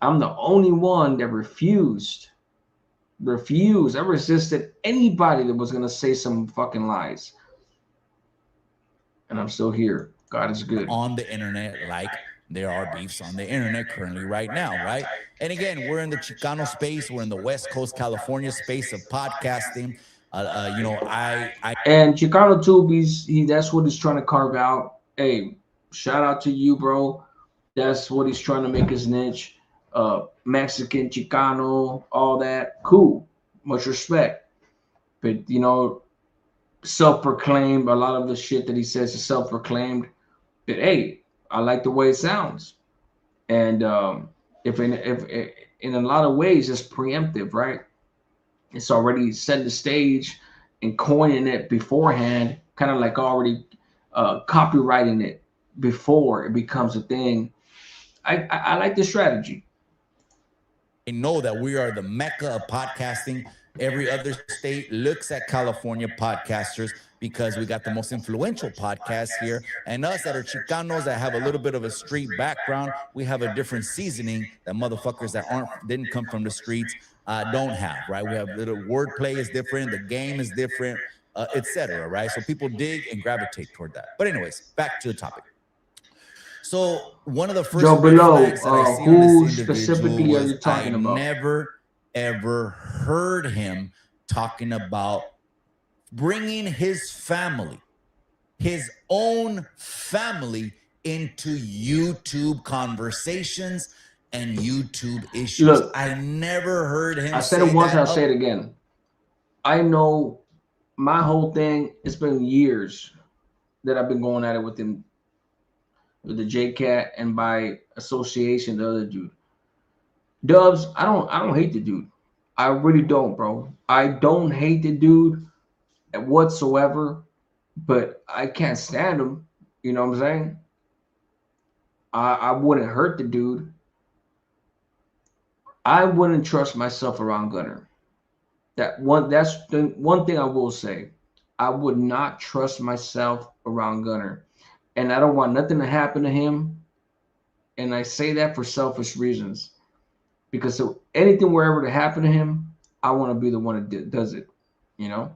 I'm the only one that refused. I resisted anybody that was going to say some fucking lies. And I'm still here. God is good. On the internet, like there are beefs on the internet currently right now, right? And again, we're in the Chicano space. We're in the West Coast, California space of podcasting. And Chicano Tube, that's what he's trying to carve out. Hey, shout out to you, bro. That's what he's trying to make his niche. Mexican, Chicano, all that. Cool. Much respect. But, you know, self-proclaimed, a lot of the shit that he says is self-proclaimed. But, hey, I like the way it sounds. And if in a lot of ways, it's preemptive, right? It's already set the stage and coining it beforehand, kind of like already copywriting it before it becomes a thing. I like the strategy. They know that we are the mecca of podcasting. Every other state looks at California podcasters because we got the most influential podcasts here. And us that are Chicanos that have a little bit of a street background, we have a different seasoning that motherfuckers that didn't come from the streets don't have, right? We have little wordplay is different, the game is different, etc. Right? So people dig and gravitate toward that. But anyways, back to the topic. So one of the first Joe Below, flags that I see who on this specifically individual are you was talking I about? never ever heard him talking about bringing his family, his own family, into YouTube conversations and YouTube issues. Look, I never heard him. I said it say once, that I'll say it again. I know my whole thing, it's been years that I've been going at it with him, with the J-Cat, and by association, the other dude. Dubs, I don't hate the dude. I really don't, bro. I don't hate the dude whatsoever, but I can't stand him. You know what I'm saying? I wouldn't hurt the dude. I wouldn't trust myself around Gunner. That's the one thing I will say. I would not trust myself around Gunner. And I don't want nothing to happen to him. And I say that for selfish reasons. Because if anything were ever to happen to him, I want to be the one that does it, you know?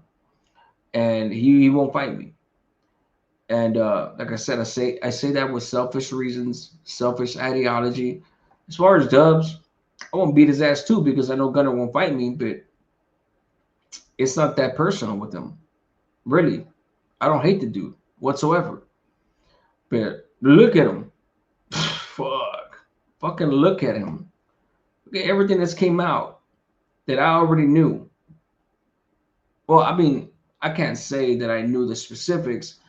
And he won't fight me. And like I said, I say that with selfish reasons, selfish ideology. As far as Dubs, I won't beat his ass too because I know Gunner won't fight me, but it's not that personal with him. Really. I don't hate the dude whatsoever. But look at him. Fucking look at him. Look at everything that's came out that I already knew. Well, I mean, I can't say that I knew the specifics,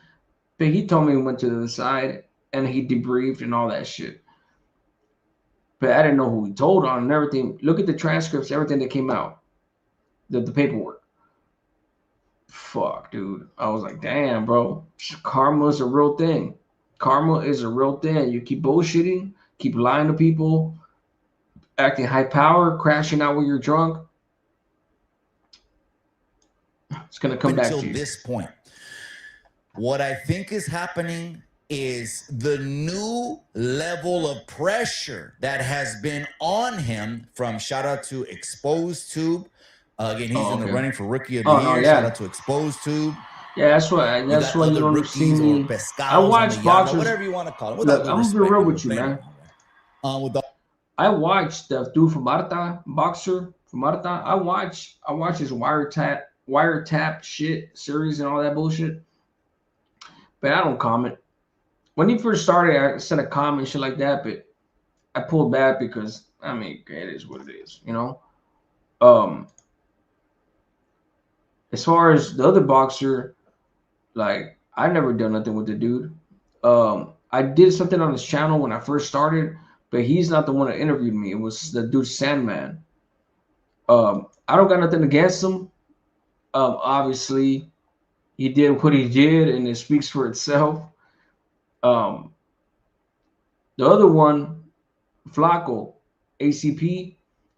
but he told me he went to the side and he debriefed and all that shit. But I didn't know who he told on and everything. Look at the transcripts, everything that came out, the paperwork. Fuck, dude. I was like, damn, bro. Karma is a real thing. Karma is a real thing. You keep bullshitting, keep lying to people, acting high power, crashing out when you're drunk. It's going to come back to you. Until this point, what I think is happening is the new level of pressure that has been on him from shout out to Exposed Tube. Again, he's in the running for Rookie of the Year. Shout out to Exposed Tube. Yeah, that's why you don't see me. I watch boxers, whatever you want to call it. Look, I'm gonna be real with you, man. I watched the dude from Marta, boxer from Marta. I watch his wiretap shit series and all that bullshit. But I don't comment. When he first started, I sent a comment shit like that, but I pulled back because I mean it is what it is, you know. As far as the other boxer, like I never done nothing with the dude. I did something on his channel when I first started, but he's not the one that interviewed me. It was the dude Sandman. I don't got nothing against him. Obviously, he did what he did, and it speaks for itself. The other one, Flaco, ACP.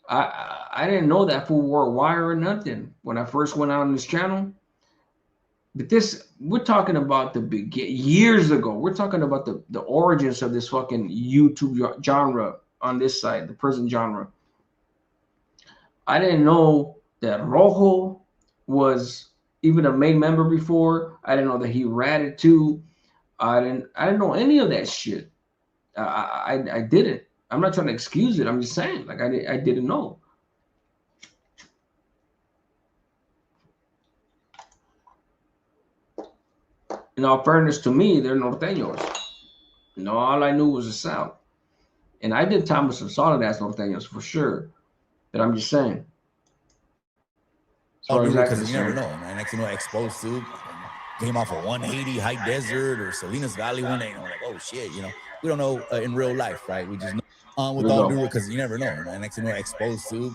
I didn't know that fool wore a wire or nothing when I first went out on this channel. But we're talking about years ago. We're talking about the origins of this fucking YouTube genre on this side, the prison genre. I didn't know that Rojo was even a main member before. I didn't know that he ratted too. I didn't know any of that shit. I didn't. I'm not trying to excuse it. I'm just saying, like I didn't know. In all fairness to me, they're norteños. You know, all I knew was the South. And I did time with some solid ass Norteños for sure. But I'm just saying. Oh, because you never know, man. Next thing you know, Exposed to came off a 180 High Desert or Salinas Valley one day. You know, like, oh shit, you know, we don't know in real life, right? We just know with all due, because you never know, man. Next thing you know, Exposed to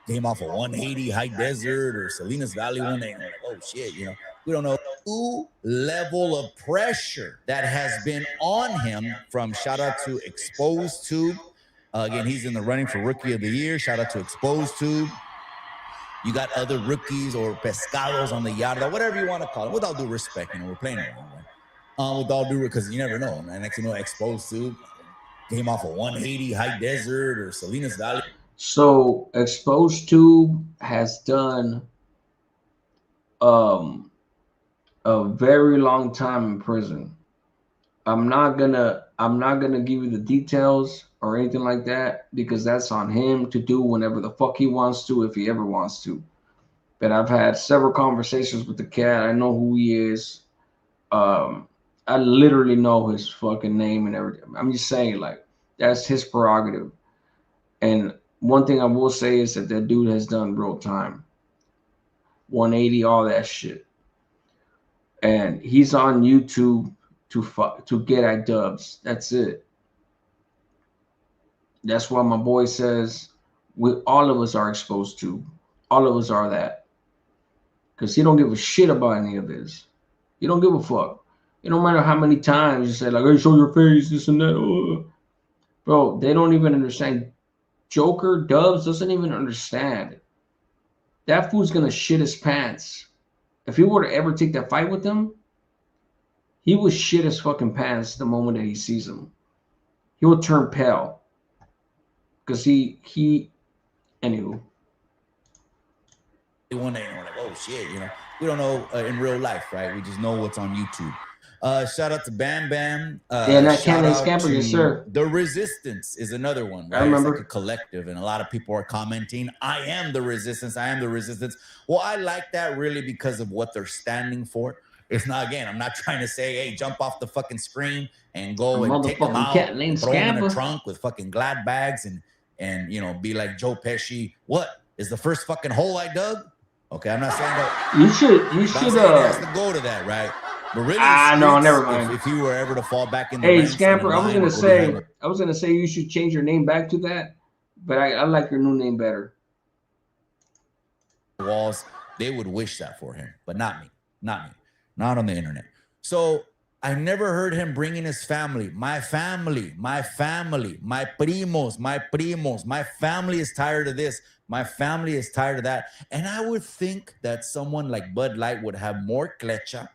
came off a 180 High Desert or Salinas Valley one day. You know, like, oh shit, you know, we don't know level of pressure that has been on him from shout out to Exposed Tube. Again, he's in the running for Rookie of the Year. Shout out to Exposed Tube. You got other rookies or pescados on the yard, whatever you want to call it. With all due respect, you know, we're playing around, right? With all due, because you never know, man. Next thing you know, Exposed Tube came off a 180 High Desert or Salinas Valley. So Exposed Tube has done a very long time in prison. I'm not gonna give you the details or anything like that, because that's on him to do whenever the fuck he wants to, if he ever wants to. But I've had several conversations with the cat. I know who he is. I literally know his fucking name and everything. I'm just saying, like, that's his prerogative. And one thing I will say is that dude has done real time. 180, all that shit. And he's on YouTube to get at Dubs. That's it. That's why my boy says all of us are Exposed to. All of us are that. Because he don't give a shit about any of this. He don't give a fuck. It don't matter how many times you say, like, hey, show your face, this and that. Bro, they don't even understand. Joker, Dubs doesn't even understand. That fool's going to shit his pants. If he were to ever take that fight with him, he will shit his fucking pants the moment that he sees him. He will turn pale. Because anywho. One day, we're like, oh shit, you know, we don't know in real life, right? We just know what's on YouTube. Shout out to Bam Bam. Yeah, that Cannon Scamper, yes, sir. The Resistance is another one, right? I remember. It's like a collective, and a lot of people are commenting, I am the Resistance, I am the Resistance. Well, I like that really because of what they're standing for. It's not, again, I'm not trying to say, hey, jump off the fucking screen and go and take them out, and throw them in a trunk with fucking glad bags and you know, be like Joe Pesci. What is the first fucking hole I dug? Okay, I'm not saying that. You should has to go to that, right? But really, no, never mind. If you were ever to fall back in the hey, Scamper, I was gonna say you should change your name back to that, but I like your new name better. Walls, they would wish that for him, but not me, not on the internet. So I never heard him bringing his family, my primos, my family is tired of this. My family is tired of that. And I would think that someone like Bud Light would have more clecha.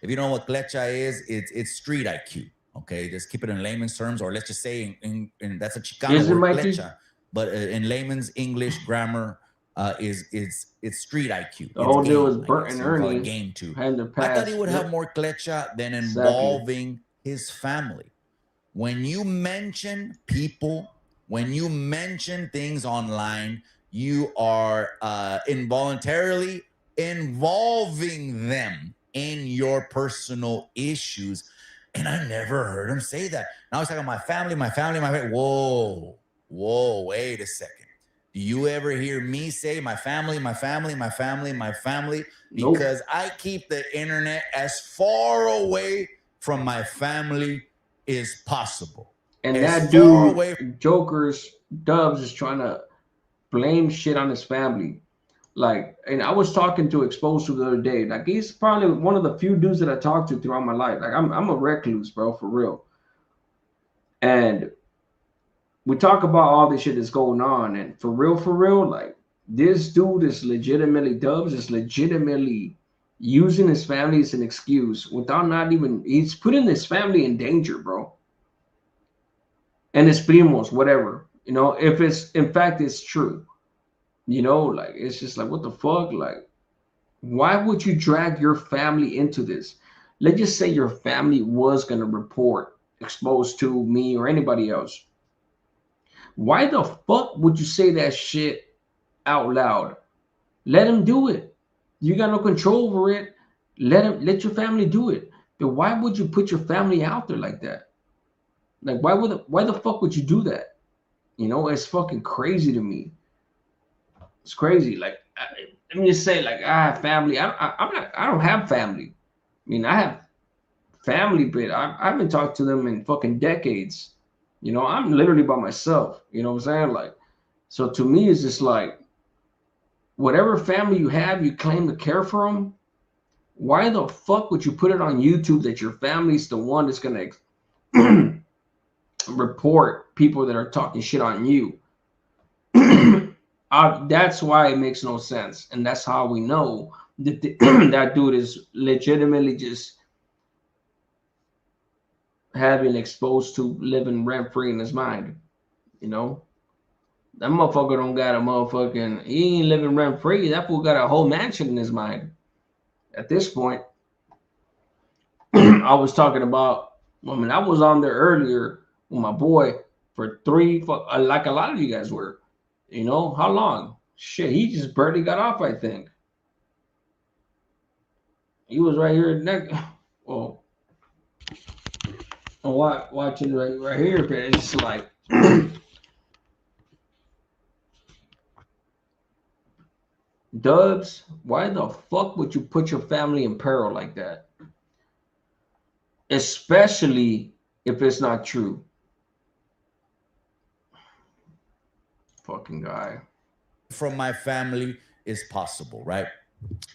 If you know what clecha is, it's street IQ. Okay, just keep it in layman's terms, or let's just say in that's a Chicano word, clecha. But in layman's English grammar, it's street IQ. The whole deal was Bert and Ernie. Game too. I thought he would have more clecha than involving his family. When you mention people, when you mention things online, you are involuntarily involving them in your personal issues. And I never heard him say that. Now he's talking about my family. Whoa, wait a second. Do you ever hear me say my family? Because I keep the internet as far away from my family as possible. And that dude, Dubs, is trying to blame shit on his family. Like, and I was talking to Exposed to the other day. Like, he's probably one of the few dudes that I talked to throughout my life. Like, I'm a recluse, bro, for real. And we talk about all this shit that's going on, and for real, like, this dude is legitimately, Dubs is legitimately using his family as an excuse without he's putting his family in danger, bro. And his primos, whatever, you know, if it's, in fact, it's true, you know, like, it's just like, what the fuck? Like, why would you drag your family into this? Let's just say your family was going to report Exposed to me or anybody else. Why the fuck would you say that shit out loud? Let him do it. You got no control over it. Let your family do it. But why would you put your family out there like that? Like, why the fuck would you do that? You know, it's fucking crazy to me. It's crazy. Like, let me just say, like, I have family. I don't have family. I mean, I have family, but I haven't talked to them in fucking decades. You know, I'm literally by myself. You know what I'm saying? Like, so to me, it's just like, whatever family you have, you claim to care for them. Why the fuck would you put it on YouTube that your family's the one that's gonna report people that are talking shit on you? That's why it makes no sense, and that's how we know that that dude is legitimately just having exposed to living rent free in his mind. You know, that motherfucker don't got a motherfucking. He ain't living rent free. That fool got a whole mansion in his mind. At this point, I was talking about. I mean, I was on there earlier with my boy for like a lot of you guys were. You know, how long? Shit, he just barely got off, I think. He was right here next. Oh, watching right here, but it's like Dubs, why the fuck would you put your family in peril like that? Especially if it's not true. Fucking guy. From my family is possible, right?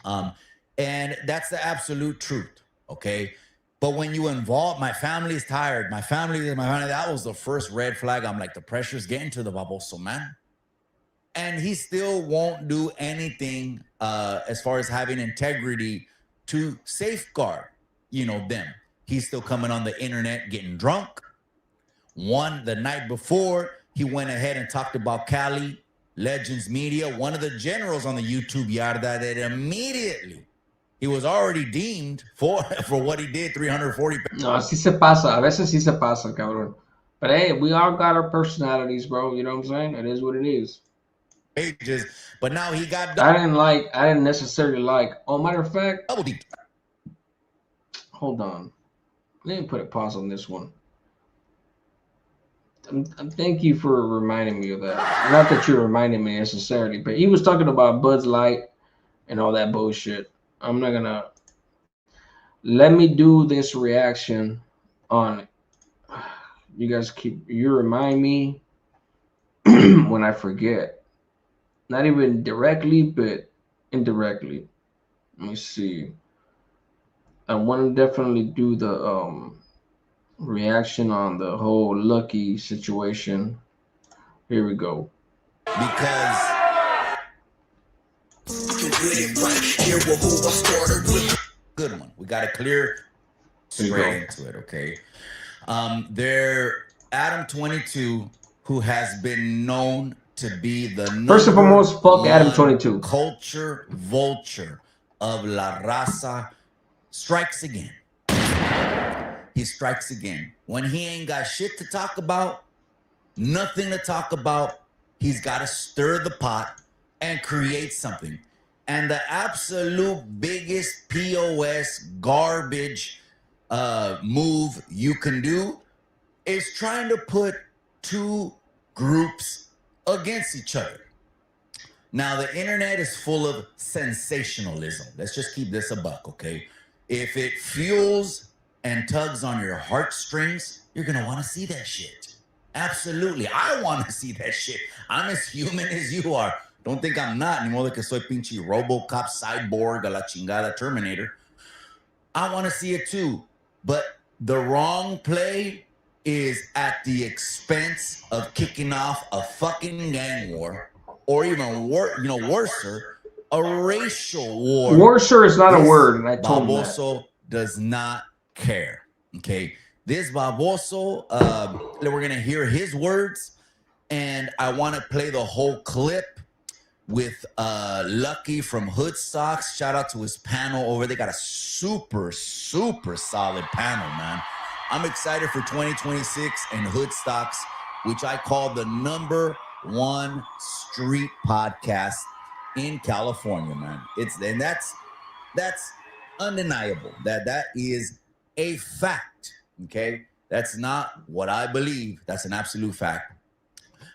And that's the absolute truth, okay? But when you involve, my family is tired. My family, that was the first red flag. I'm like, the pressure's getting to the baboso, man. And he still won't do anything as far as having integrity to safeguard, you know, them. He's still coming on the internet getting drunk. The night before, he went ahead and talked about Cali, Legends Media, one of the generals on the YouTube Yarda, that immediately he was already deemed for what he did, 340. No, así se pasa. A veces sí se pasa, cabrón. But hey, we all got our personalities, bro. You know what I'm saying? It is what it is. Pages, but now he got. I didn't necessarily like. Oh, matter of fact, hold on. Let me put a pause on this one. Thank you for reminding me of that. Not that you're reminding me necessarily, but he was talking about Bud Light and all that bullshit. I'm not gonna. Let me do this reaction on. You guys you remind me when I forget. Not even directly, but indirectly. Let me see. I want to definitely do the reaction on the whole Lucky situation. Here we go. Because good one. We got to clear straight into it, okay? There, Adam 22, who has been known to be the first and foremost, fuck Adam 22. Culture vulture of La Raza strikes again. He strikes again. When he ain't got shit to talk about, nothing to talk about, he's got to stir the pot and create something. And the absolute biggest POS garbage move you can do is trying to put two groups against each other. Now, the internet is full of sensationalism. Let's just keep this a buck, okay? If it fuels and tugs on your heartstrings, you're gonna want to see that shit. Absolutely. I want to see that shit. I'm as human as you are. Don't think I'm not. Ni modo que soy pinche RoboCop, Cyborg, a la chingada Terminator. I want to see it too. But the wrong play is at the expense of kicking off a fucking gang war, or even worser, a racial war. Worser is not a word, and I told him that. Baboso does not care. Okay, this Baboso, we're gonna hear his words, and I want to play the whole clip with Lucky from Hood Stocks. Shout out to his panel over. They got a super solid panel, man. I'm excited for 2026 and Hood Stocks, which I call the #1 street podcast in California, man. That's undeniable. That is a fact. Okay, That's not what I believe. That's an absolute fact.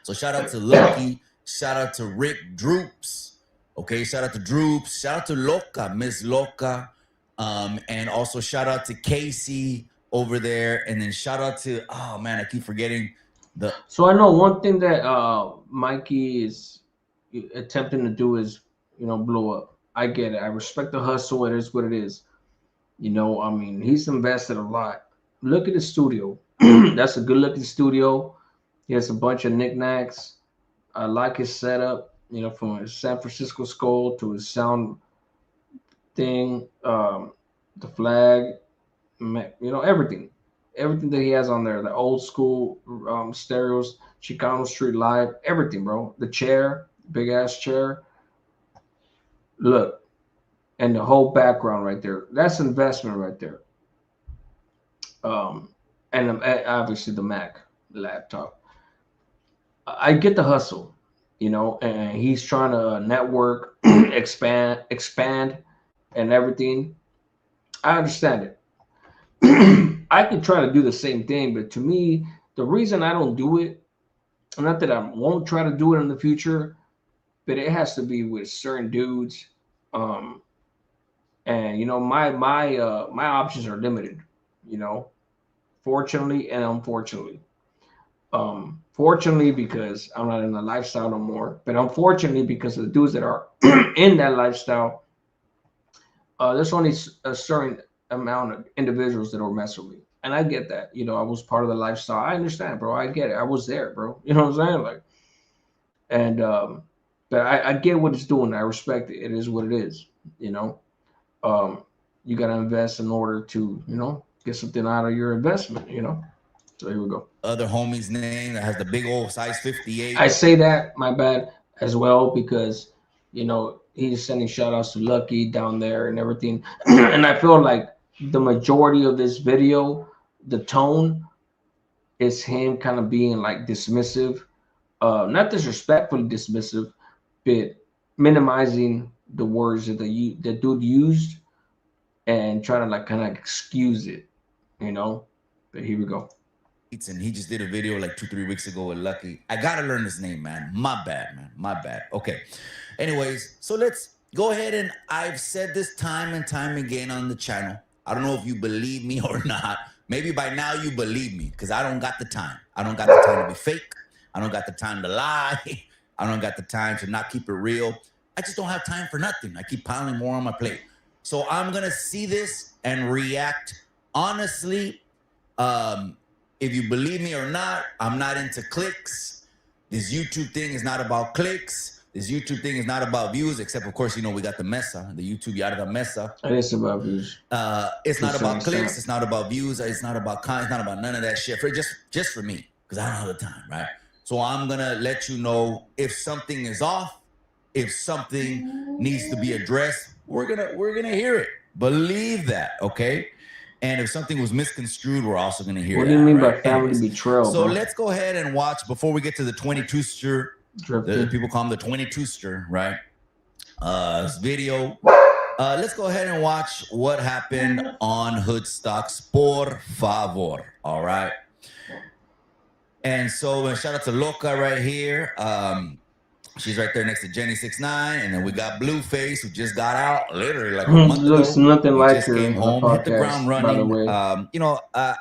So shout out to Lucky. Shout out to Rick Droops. Okay, shout out to Droops. Shout out to Loca, Miss Loca. And also shout out to Casey over there. And then shout out to, oh man, I keep forgetting the. So I know one thing that Mikey is attempting to do is, blow up. I get it. I respect the hustle. It is what it is. I mean, he's invested a lot. Look at his studio. That's a good looking studio. He has a bunch of knickknacks. I like his setup, from his San Francisco skull to his sound thing, the flag, everything that he has on there, the old school stereos, Chicano Street Live, everything, bro. The chair, big ass chair. Look, and the whole background right there. That's investment right there. And obviously the Mac laptop. I get the hustle, and he's trying to network, expand, and everything. I understand it. I could try to do the same thing, but to me, the reason I don't do it, not that I won't try to do it in the future, but it has to be with certain dudes. And my options are limited, fortunately and unfortunately. Fortunately because I'm not in the lifestyle no more, but unfortunately because of the dudes that are in that lifestyle, there's only a certain amount of individuals that will mess with me. And I get that, I was part of the lifestyle. I understand, bro. I get it. I was there, bro. You know what I'm saying? Like, and, but I get what it's doing. I respect it. It is what it is, you got to invest in order to, get something out of your investment, So here we go. Other homie's name that has the big old size 58. I say that, my bad, as well, because, he's sending shout outs to Lucky down there and everything. And I feel like the majority of this video, the tone is him kind of being like dismissive, not disrespectfully dismissive, but minimizing the words that the dude used and trying to like kind of excuse it, But here we go. And he just did a video like 2-3 weeks ago with Lucky. I gotta learn his name, man. My bad, man. My bad. Okay. Anyways, so let's go ahead, and I've said this time and time again on the channel. I don't know if you believe me or not. Maybe by now you believe me, because I don't got the time. I don't got the time to be fake. I don't got the time to lie. I don't got the time to not keep it real. I just don't have time for nothing. I keep piling more on my plate. So I'm gonna see this and react honestly. If you believe me or not, I'm not into clicks. This YouTube thing is not about clicks. This YouTube thing is not about views, except of course, we got the Mesa, the YouTube Yada the Mesa. It is about views. It's not about clicks. It's not about views. It's not about it's not about none of that shit. For just for me, because I don't have the time, right? So I'm gonna let you know if something is off, if something needs to be addressed. We're gonna hear it. Believe that, okay? And if something was misconstrued, we're also going to hear it. What do you mean by family betrayal? So let's go ahead and watch, before we get to the 22ster, people call him the 22ster, right? This video. Let's go ahead and watch what happened on Hoodstocks, por favor, all right? And so shout out to Loca right here. She's right there next to Jenny69, and then we got Blueface, who just got out literally like a month ago. Looks nothing like just came home, hit the ground running. By the way.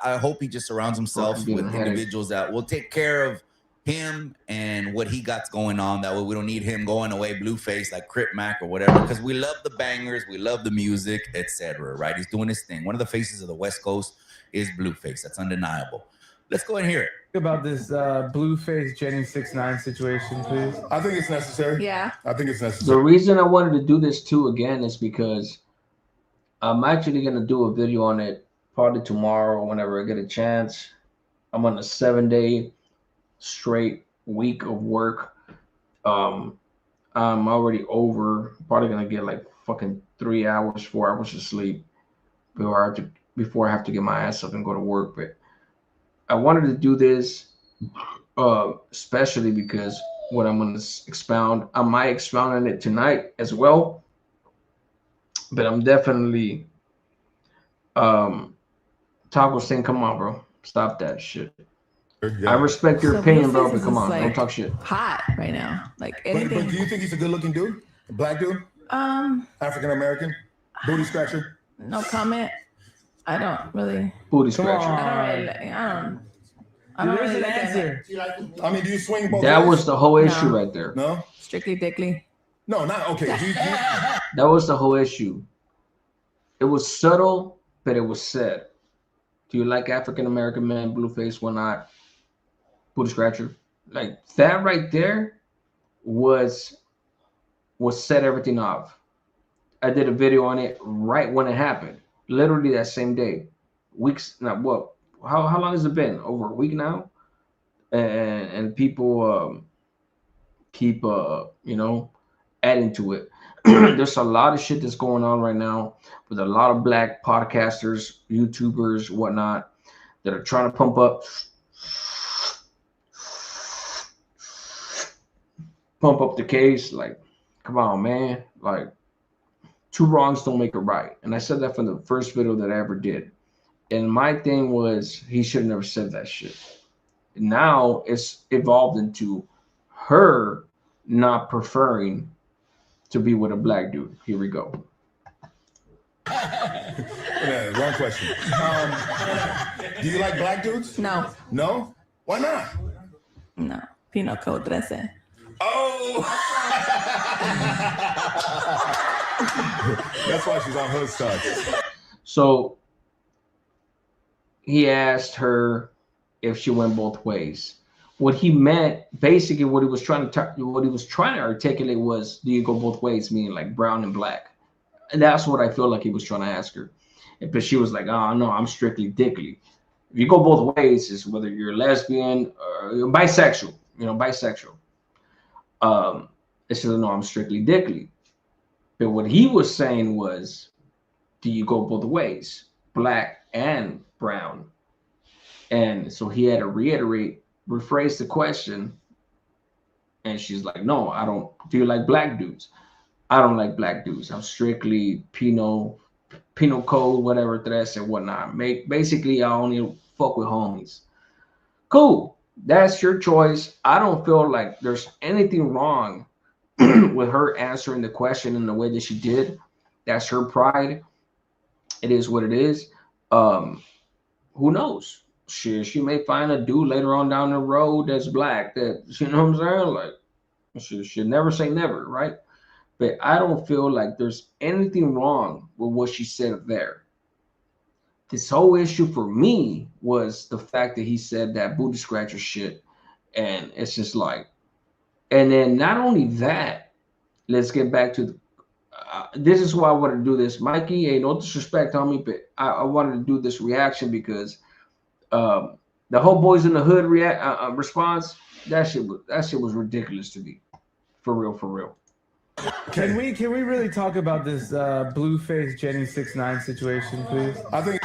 I hope he just surrounds himself with individuals that will take care of him and what he got going on. That way we don't need him going away Blueface like Crip Mac or whatever, because we love the bangers, we love the music, etc. Right? He's doing his thing. One of the faces of the West Coast is Blueface. That's undeniable. Let's go and hear it. About this Blueface Jenny69 situation, please. I think it's necessary. Yeah. I think it's necessary. The reason I wanted to do this too again is because I'm actually gonna do a video on it probably tomorrow whenever I get a chance. I'm on a 7-day straight week of work. I'm already over. Probably gonna get like fucking 3 hours, 4 hours of sleep before I have to get my ass up and go to work. But I wanted to do this, especially because what I'm going to expound, I might expound on it tonight as well, but I'm definitely, Taco saying, come on, bro, Stop that shit. Yeah. I respect your So opinion, bro, Blueface but is come just, on, don't like, talk shit. Hot right now. Like But do anything. you think he's a good-looking dude? A black dude? African American? Booty scratcher? No comment. I don't really. Booty Come scratcher. I don't on. really. I don't There's really an look at it. answer. I mean, do you swing both That ways? was the whole issue No. right there. No? Strictly dickly. No, not okay. Do you, That was the whole issue. It was subtle, but it was said. Do you like African American men, Blueface, whatnot? Booty scratcher. Like that right there was set everything off. I did a video on it right when it happened. Literally that same day. Weeks, not what? How long has it been? Over a week now? And people keep adding to it. There's a lot of shit that's going on right now with a lot of black podcasters, YouTubers, whatnot, that are trying to pump up the case. Like, come on, man. Like, two wrongs don't make a right. And I said that from the first video that I ever did. And my thing was, he should have never said that shit. Now it's evolved into her not preferring to be with a black dude. Here we go. yeah, wrong question. Do you like black dudes? No. No? Why not? No. Penal Code 13. Oh! That's why she's on hood stuff. So he asked her if she went both ways. What he meant, basically, what he was trying to articulate was, do you go both ways, meaning like brown and black? And that's what I feel like he was trying to ask her. But she was like, oh no, I'm strictly dickly. If you go both ways, is whether you're lesbian or you're bisexual, bisexual. It said, no, I'm strictly dickly. But what he was saying was, do you go both ways, black and brown? And so he had to rephrase the question. And she's like, no, I don't. Do you like black dudes? I don't like black dudes. I'm strictly penal code, whatever, tres and whatnot. Basically, I only fuck with homies. Cool. That's your choice. I don't feel like there's anything wrong with her answering the question in the way that she did. That's her pride. It is what it is. Who knows? She may find a dude later on down the road that's black. That, you know what I'm saying? Like, she should never say never, right? But I don't feel like there's anything wrong with what she said there. This whole issue for me was the fact that he said that booty scratcher shit. And it's just like, and then not only that, let's get back to this is why I wanted to do this. Mikey, hey, no disrespect, homie, but I wanted to do this reaction because the whole Boys in the Hood response, that shit was ridiculous to me. For real. Can we really talk about this Blueface Jenny 6ix9ine situation, please? I think.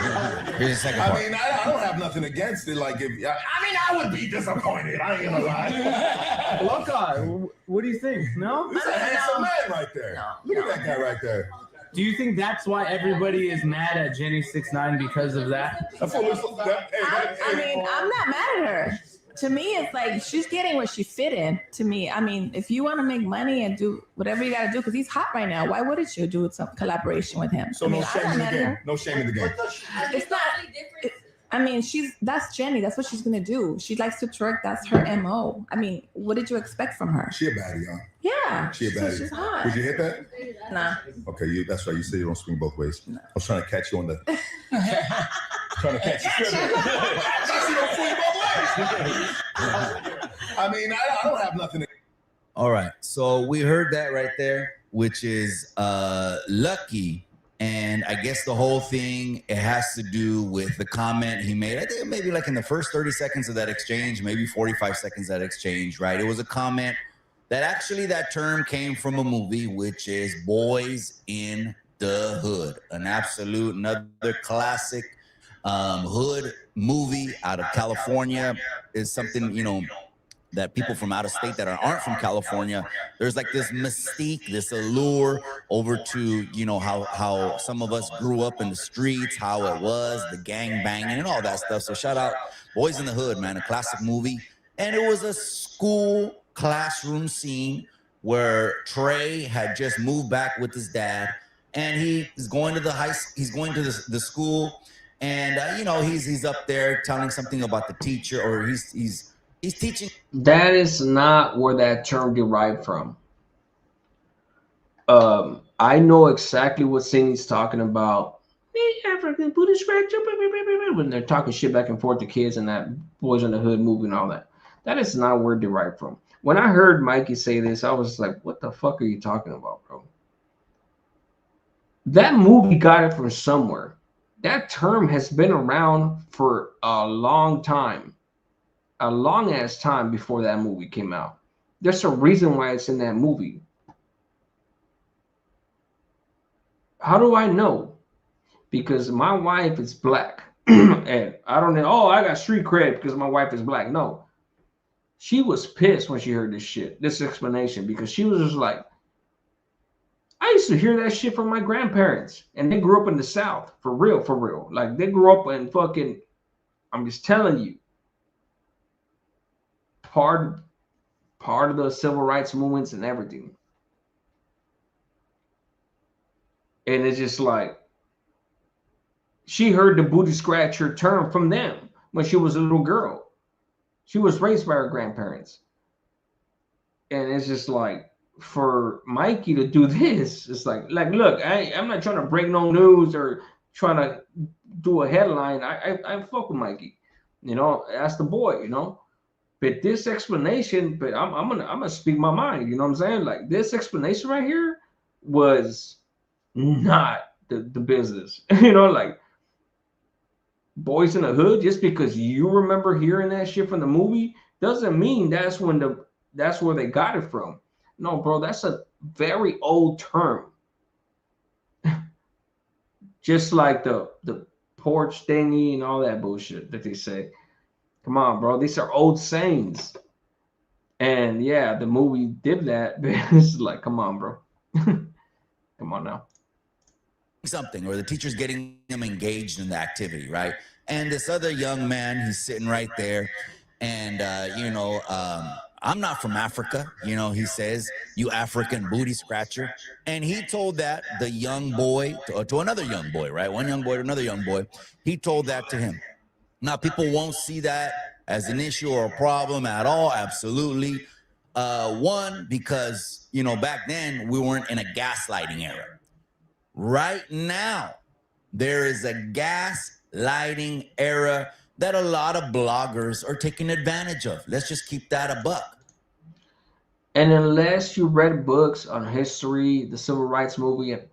Here's the second part. I mean, I don't have nothing against it. Like, I would be disappointed. I ain't gonna lie. Loka, what do you think? No? He's a handsome man right there. Look at that guy right there. Do you think that's why everybody is mad at Jenny 6ix9ine because of that? I mean, I'm not mad at her. To me, it's like she's getting where she fit in. To me, I mean, if you want to make money and do whatever you got to do, because he's hot right now, why wouldn't you do some collaboration with him? So no shame in the game. No shame in the game. It's not. I mean, that's Jenny. That's what she's gonna do. She likes to twerk. That's her MO. I mean, what did you expect from her? She a baddie, huh? Yeah. She a baddie. She's hot. Would you hit that? Nah. Okay, that's right. You said you don't swing both ways. I was trying to catch you on the. Trying to catch you. You don't swing both ways. I mean, I don't have nothing. All right. So we heard that right there, which is Lucky. And I guess the whole thing, it has to do with the comment he made. I think maybe like in the first 30 seconds of that exchange, maybe 45 seconds of that exchange, right? It was a comment that actually that term came from a movie, which is Boys in the Hood, another classic hood movie out of California. Is something, that people from out of state that aren't from California, there's like this mystique, this allure over to, you know, how some of us grew up in the streets, how it was, the gang banging and all that stuff. So shout out Boys in the Hood, man, a classic movie. And it was a school classroom scene where Trey had just moved back with his dad, and he's going to the school, and you know, he's up there telling something about the teacher, or he's teaching. That is not where that term derived from. I know exactly what scene he's talking about. African booty scratcher, when they're talking shit back and forth to kids and that Boys in the Hood movie and all that. That is not where it derived from. When I heard Mikey say this, I was like, what the fuck are you talking about, bro? That movie got it from somewhere. That term has been around for a long time. A long ass time before that movie came out. There's a reason why it's in that movie. How do I know? Because my wife is black. And I don't know, oh, I got street cred because my wife is black. No. She was pissed when she heard this shit, this explanation, because she was just like, I used to hear that shit from my grandparents, and they grew up in the South, for real, for real. Like, they grew up in fucking, I'm just telling you, part of the civil rights movements and everything. And it's just like, she heard the booty scratcher term from them when she was a little girl. She was raised by her grandparents. And it's just like, for Mikey to do this, it's like look, I'm not trying to break no news or trying to do a headline. I fuck with Mikey, you know, that's the boy, you know. But this explanation, but I'm gonna speak my mind, you know what I'm saying? Like, this explanation right here was not the business, you know, like Boys in the Hood, just because you remember hearing that shit from the movie doesn't mean that's where they got it from. No, bro, that's a very old term. Just like the porch thingy and all that bullshit that they say. Come on, bro. These are old sayings. And yeah, the movie did that. It's like, come on, bro. Come on now. Something, or the teacher's getting them engaged in the activity, right? And this other young man, he's sitting right there, and you know, I'm not from Africa, you know, he says, you African booty scratcher. And he told that the young boy to another young boy, right? One young boy to another young boy. He told that to him. Now, people won't see that as an issue or a problem at all. Absolutely. One, because, you know, back then we weren't in a gaslighting era. Right now, there is a gaslighting era that a lot of bloggers are taking advantage of. Let's just keep that a buck. And unless you read books on history, the civil rights movement,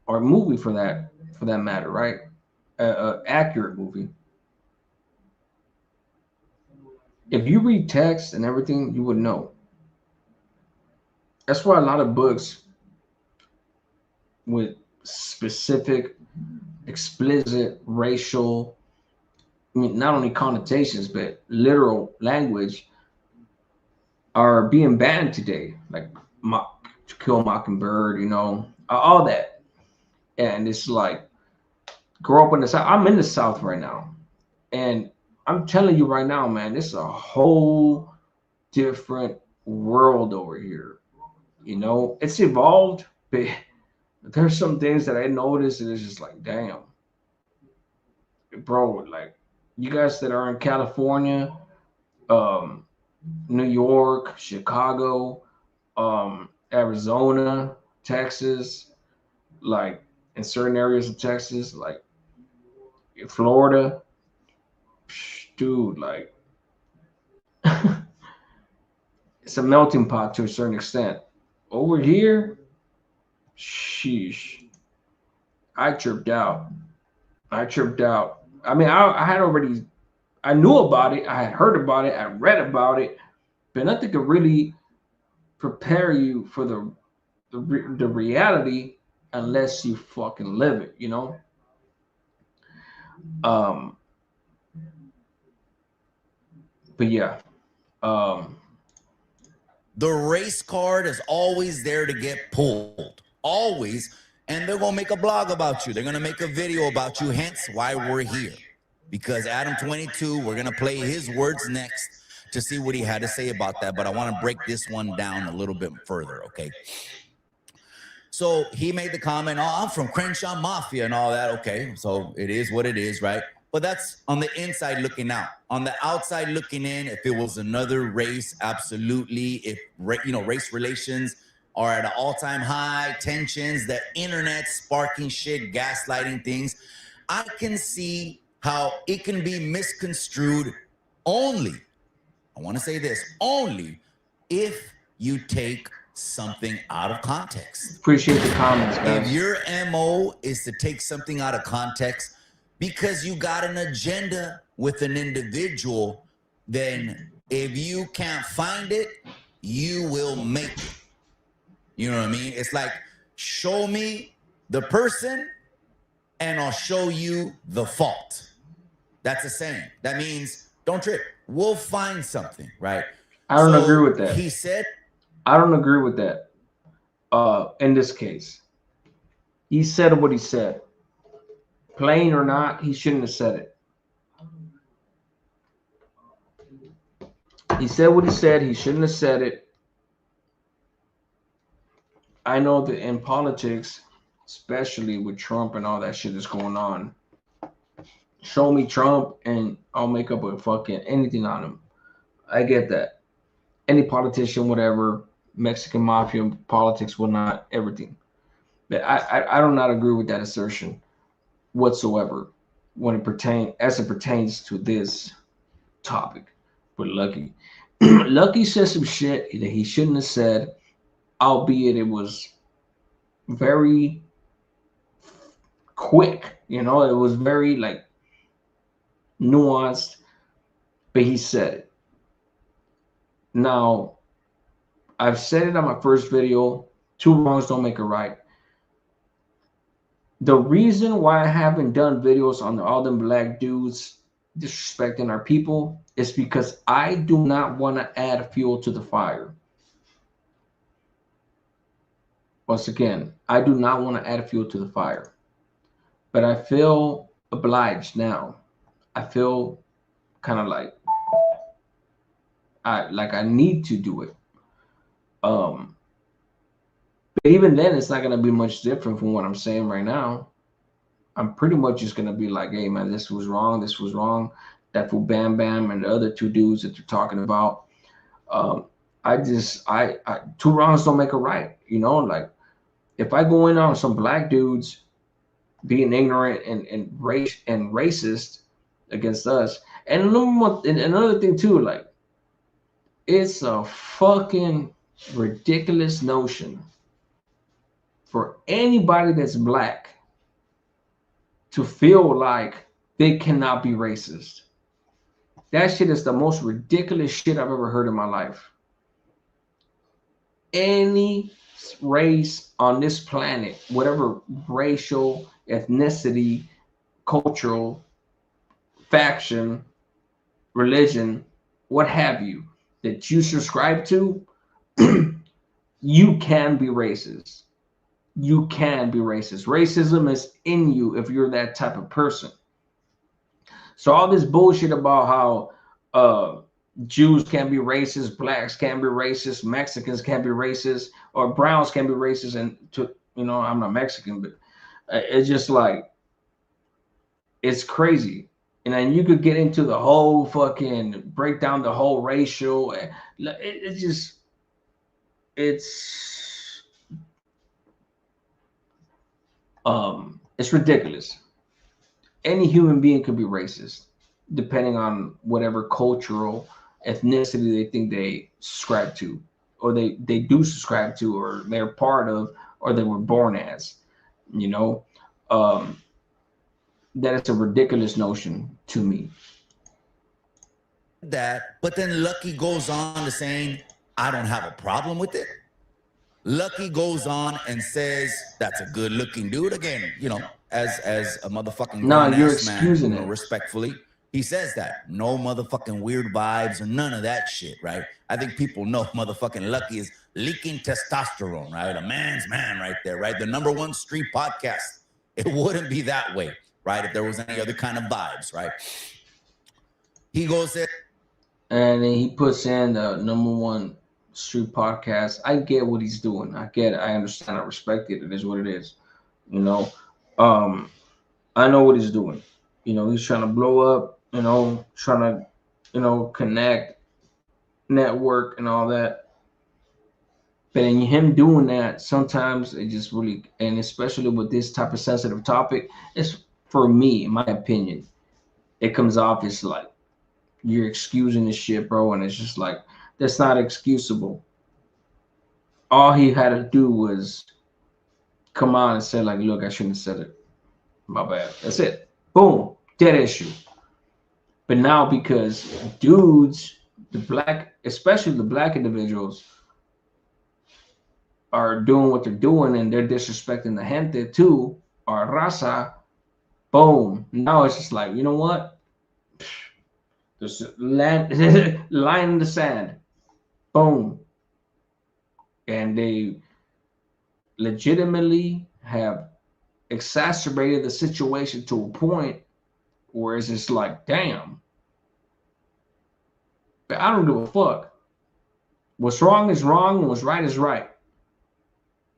or movie for that matter, right? Accurate movie. If you read text and everything, you would know. That's why a lot of books with specific, explicit, racial, I mean, not only connotations, but literal language are being banned today. Like To Kill a Mockingbird, you know, all that. And it's like, grow up in the South. I'm in the South right now. And I'm telling you right now, man, it's a whole different world over here. You know, it's evolved, but there's some things that I noticed, and it's just like, damn, bro, like, you guys that are in California, New York, Chicago, Arizona, Texas, like in certain areas of Texas, like in Florida, dude, like it's a melting pot to a certain extent. Over here, sheesh, I tripped out. I mean, I knew about it. I had heard about it. I read about it, but nothing could really prepare you for the reality unless you fucking live it, you know? But yeah, the race card is always there to get pulled, always. And they're gonna make a blog about you. They're gonna make a video about you. Hence why we're here, because Adam 22. We're gonna play his words next to see what he had to say about that. But I want to break this one down a little bit further. Okay. So he made the comment, "Oh, I'm from Crenshaw Mafia and all that." Okay, so it is what it is, right? But that's on the inside looking out. On the outside looking in, if it was another race, absolutely. If race relations are at an all-time high, tensions, the internet sparking shit, gaslighting things, I can see how it can be misconstrued only. I want to say this, only if you take something out of context. Appreciate the comments, guys. If your MO is to take something out of context because you got an agenda with an individual, then if you can't find it, you will make it. You know what I mean? It's like, show me the person and I'll show you the fault. That's a saying. That means don't trip. We'll find something, right? I don't agree with that. He said, I don't agree with that. In this case, he said what he said. Plain or not, he shouldn't have said it. He said what he said. He shouldn't have said it. I know that in politics, especially with Trump and all that shit that's going on, show me Trump and I'll make up a fucking anything on him. I get that. Any politician, whatever, Mexican mafia, politics, whatnot, everything. But I do not agree with that assertion whatsoever when it pertains to this topic. But Lucky said some shit that he shouldn't have said, albeit it was very quick, it was very like nuanced, but he said it. Now, I've said it on my first video, 2 wrongs don't make a right. The reason why I haven't done videos on all them black dudes disrespecting our people is because I do not want to add fuel to the fire. Once again, I do not want to add fuel to the fire, but I feel obliged now. I feel kind of like I need to do it. But even then, it's not going to be much different from what I'm saying right now. I'm pretty much just going to be like, hey, man, this was wrong. This was wrong. That fool Bam Bam and the other 2 dudes that they're talking about. I 2 wrongs don't make a right. Like if I go in on some black dudes being ignorant and racist against us. And another thing too, like it's a fucking ridiculous notion for anybody that's black to feel like they cannot be racist. That shit is the most ridiculous shit I've ever heard in my life. Any race on this planet, whatever racial, ethnicity, cultural, faction, religion, what have you, that you subscribe to, you can be racist. You can be racist. Racism is in you if you're that type of person. So all this bullshit about how Jews can be racist, blacks can be racist, Mexicans can be racist, or browns can be racist, and I'm not Mexican, but it's just like, it's crazy. And then you could get into the whole fucking break down the whole racial. It's ridiculous. Any human being could be racist, depending on whatever cultural ethnicity they think they subscribe to, or they do subscribe to, or they're part of, or they were born as. That is a ridiculous notion to me. But then Lucky goes on to saying, I don't have a problem with it. Lucky goes on and says, that's a good looking dude. Again, as a motherfucking no, you're excusing excusing man, it. Respectfully, He says that. No motherfucking weird vibes or none of that shit, right? I think people know motherfucking Lucky is leaking testosterone, right? A man's man right there, right? The #1 street podcast. It wouldn't be that way, right? If there was any other kind of vibes, right? He goes there. And then he puts in the #1 street podcast. I get what he's doing. I get it. I understand. I respect it. It is what it is. You know, I know what he's doing. You know, he's trying to blow up, you know, trying to, you know, connect, network, and all that. But in him doing that, sometimes it just really, and especially with this type of sensitive topic, it's, for me, in my opinion, it comes off as like you're excusing this shit, bro, and it's just like, that's not excusable. All he had to do was come on and say, like, look, I shouldn't have said it. My bad. That's it. Boom. Dead issue. But now, because dudes, the black, especially the black individuals, are doing what they're doing and they're disrespecting the gente too, or raza, boom. Now it's just like, you know what? There's a line in the sand. Boom. And they legitimately have exacerbated the situation to a point where it's just like, damn. But I don't give a fuck. What's wrong is wrong, and what's right is right.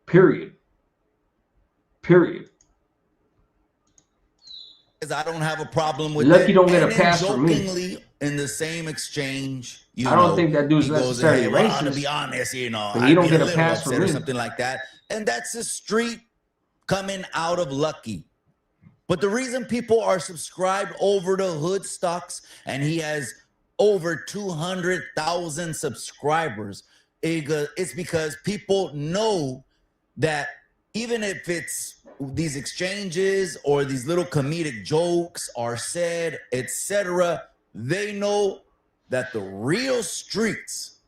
Period. Period. Because I don't have a problem with Lucky it. don't get a And pass from me. jokingly, in the same exchange, you I don't know, think that dude's he goes, necessarily hey, well, to racist, be honest, you know, but he I'd don't be get a little pass from upset or me. something like that. And that's the street coming out of Lucky. But the reason people are subscribed over to Hood Stocks, and he has over 200,000 subscribers, it's because people know that even if it's these exchanges or these little comedic jokes are said, etc., they know that the real streets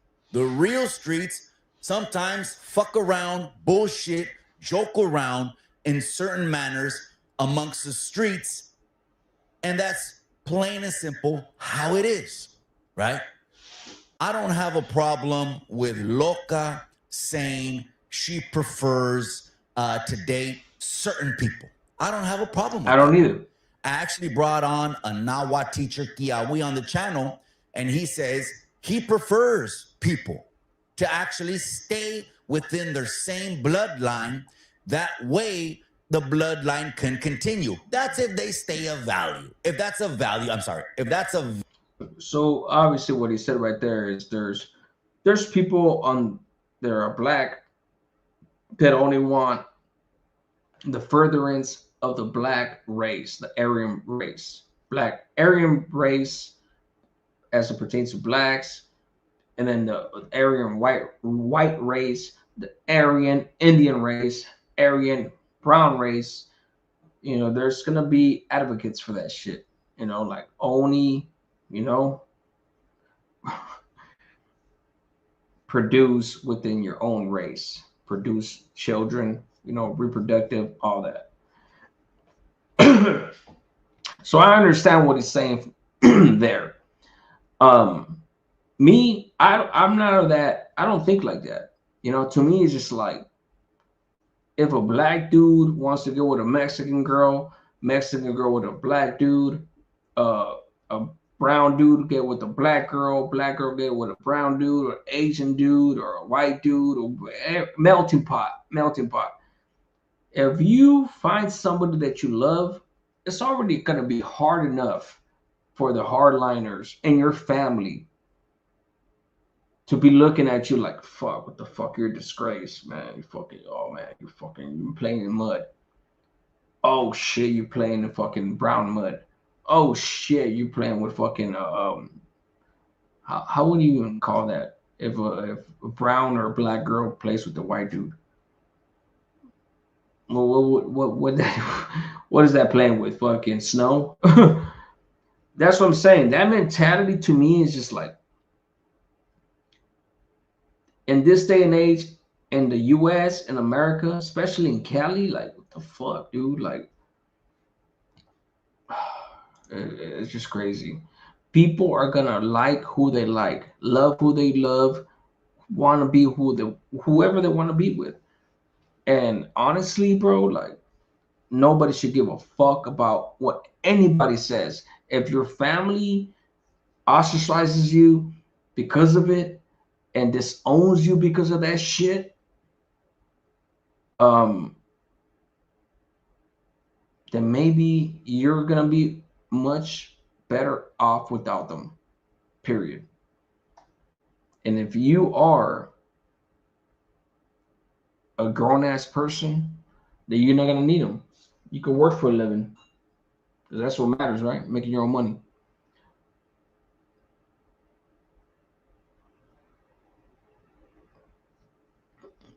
sometimes fuck around, bullshit, joke around in certain manners amongst the streets, and that's plain and simple how it is, right? I don't have a problem with Loca saying she prefers to date certain people. I don't have a problem with I don't that. either. I actually brought on a Nawa teacher, Kiawi, on the channel, and he says he prefers people to actually stay within their same bloodline. That way, the bloodline can continue. That's if they stay of value. If that's a value, I'm sorry. If that's a So obviously what he said right there is there's people on that are black that only want the furtherance of the black race, the Aryan race, black Aryan race as it pertains to blacks, and then the Aryan white race, the Aryan Indian race, Aryan brown race. You know, there's gonna be advocates for that shit. You know, like Oni, you know, produce within your own race, produce children, you know, reproductive, all that. So I understand what he's saying there. Me, I'm not of that. I don't think like that. You know, to me, it's just like, if a black dude wants to go with a Mexican girl with a black dude, a brown dude get with a black girl get with a brown dude, or Asian dude, or a white dude, or melting pot. If you find somebody that you love, it's already going to be hard enough for the hardliners in your family to be looking at you like, fuck, what the fuck, you're a disgrace, man. You fucking, oh man, you're playing in mud. Oh shit, you're playing in fucking brown mud. Oh shit, you playing with fucking how would you even call that if a brown or a black girl plays with the white dude? Well, what is that playing with? Fucking snow? That's what I'm saying. That mentality to me is just like, in this day and age, in the US and America, especially in Cali, like, what the fuck, dude? Like, It's just crazy. People are gonna like who they like, love who they love, want to be whoever they want to be with. And honestly, bro, like nobody should give a fuck about what anybody says. If your family ostracizes you because of it and disowns you because of that shit, then maybe you're gonna be much better off without them, period. And if you are a grown-ass person, then you're not gonna need them. You can work for a living, because that's what matters, right? Making your own money.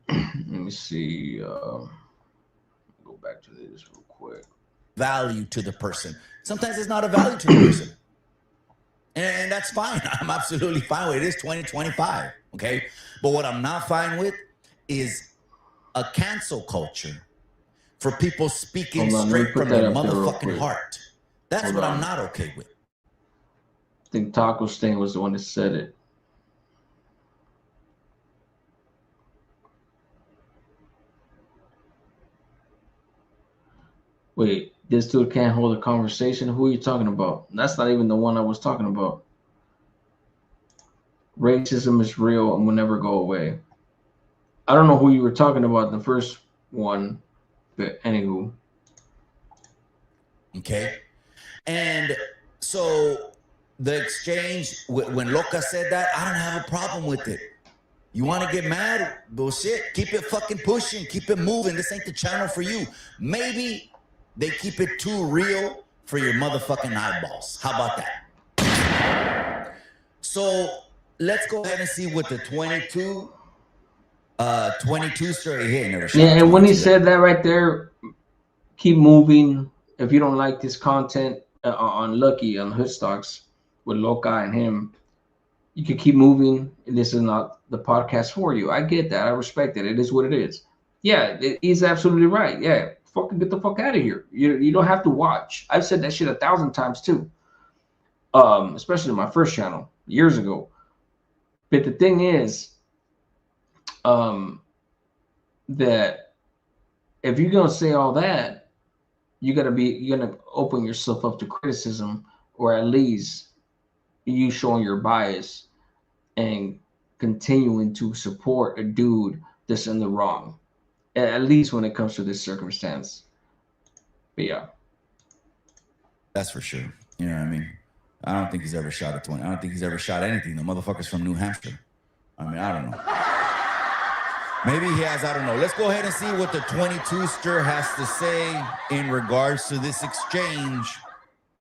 Let me see. Go back to this real quick. Value to the person. Sometimes it's not a value to the person. And that's fine. I'm absolutely fine with it. It is 2025. Okay. But what I'm not fine with is a cancel culture for people speaking straight from their motherfucking heart. That's what I'm not okay with. I think Taco Stain was the one that said it. Wait, this dude can't hold a conversation? Who are you talking about? That's not even the one I was talking about. Racism is real and will never go away. I don't know who you were talking about the first one, but anywho. Okay. And so the exchange, when Loca said that, I don't have a problem with it. You want to get mad? Bullshit. Keep it fucking pushing. Keep it moving. This ain't the channel for you. Maybe they keep it too real for your motherfucking eyeballs. How about that? So let's go ahead and see what the 22 story here. Yeah, and when he said that right there, keep moving. If you don't like this content on Lucky, on Hood Stocks with Loca and him, you can keep moving. This is not the podcast for you. I get that. I respect it. It is what it is. Yeah, he's absolutely right. Yeah. Fucking get the fuck out of here. You don't have to watch. I've said that shit 1,000 times too. Especially in my first channel years ago. But the thing is, that if you're gonna say all that, you're gonna open yourself up to criticism, or at least you showing your bias and continuing to support a dude that's in the wrong. At least when it comes to this circumstance. But yeah. That's for sure. You know what I mean? I don't think he's ever shot a 20. I don't think he's ever shot anything. The motherfucker's from New Hampshire. I mean, I don't know. Maybe he has, I don't know. Let's go ahead and see what the 22ster has to say in regards to this exchange.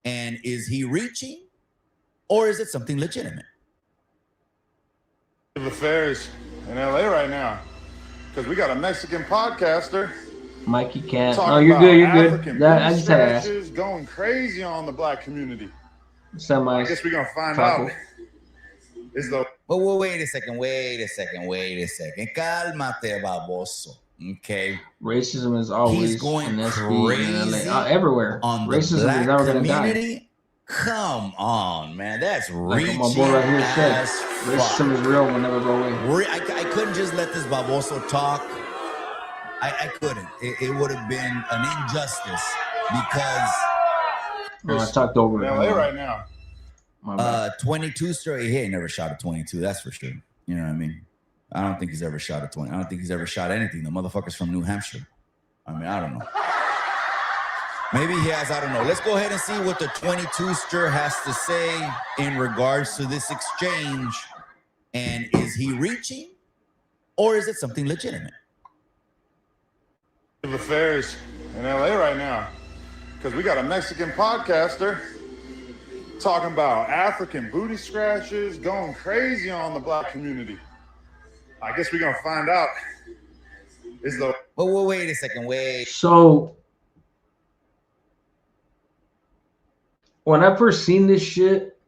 And is he reaching, or is it something legitimate? Affairs in LA right now. Because we got a Mexican podcaster. Mikey can't. Oh, you're good. You're good. I just had to ask. Going crazy on the black community. I guess we're gonna find out. Is the well, wait a second. Cálmate, baboso. Okay. Racism is always he's going crazy everywhere. On the racism black is never community. Die. Come on, man. That's reaching. Like my boy right here said, racism is real, will never go away. I couldn't just let this baboso talk. I couldn't. It would have been an injustice because I talked over in LA right now. 22 story. He ain't never shot a 22. That's for sure. You know what I mean? I don't think he's ever shot a 20. I don't think he's ever shot anything. The motherfucker's from New Hampshire. I mean, I don't know. Maybe he has, I don't know. Let's go ahead and see what the 22ster has to say in regards to this exchange. And is he reaching, or is it something legitimate? Affairs in LA right now. Because we got a Mexican podcaster talking about African booty scratches, going crazy on the black community. I guess we're going to find out. Is the well, wait a second. So when I first seen this shit,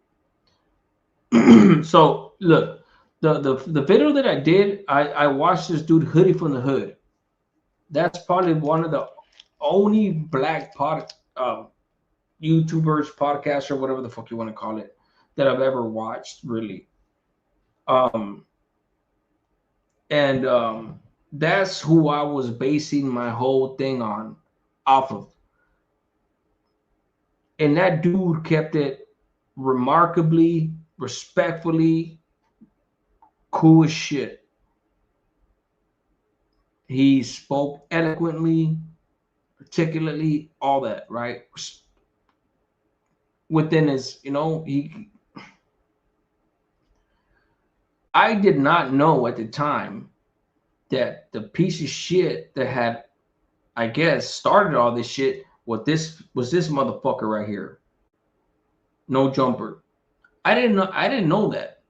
so look, the video that I did, I watched this dude Hoodie from the Hood. That's probably one of the only black YouTubers, podcasts, or whatever the fuck you want to call it, that I've ever watched, really. That's who I was basing my whole thing off of. And that dude kept it remarkably, respectfully, cool as shit. He spoke eloquently, articulately, all that, right? Within his, I did not know at the time that the piece of shit that had, I guess, started all this shit was this motherfucker right here. No Jumper. I didn't know that.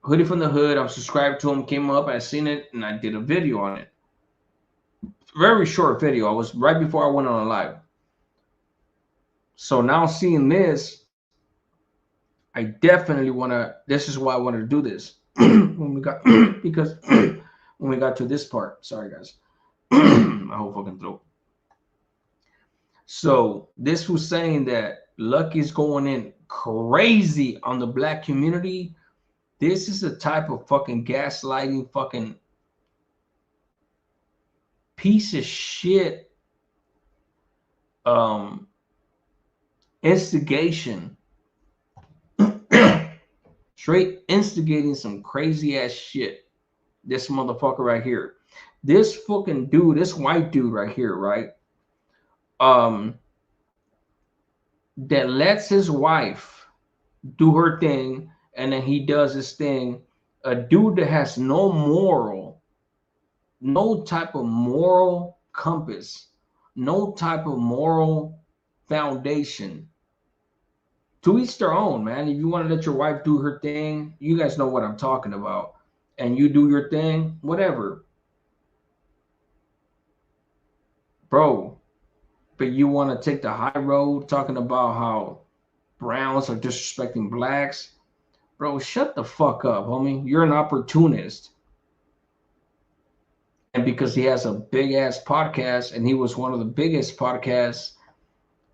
Hoodie from the Hood, I'm subscribed to him, came up, I seen it, and I did a video on it. Very short video. I was right before I went on a live. So now seeing this, I definitely this is why I wanted to do this. Because when we got to this part, sorry guys, my whole fucking throat. So this was saying that Lucky's going in crazy on the black community. This is a type of fucking gaslighting, fucking piece of shit instigation. Straight instigating some crazy ass shit. This motherfucker right here. This fucking dude, this white dude right here, right? That lets his wife do her thing, and then he does his thing. A dude that has no type of moral compass, no type of moral foundation. To each their own, man. If you want to let your wife do her thing, you guys know what I'm talking about. And you do your thing, whatever. Bro, but you want to take the high road talking about how browns are disrespecting blacks. Bro, shut the fuck up, homie. You're an opportunist. And because he has a big ass podcast, and he was one of the biggest podcasts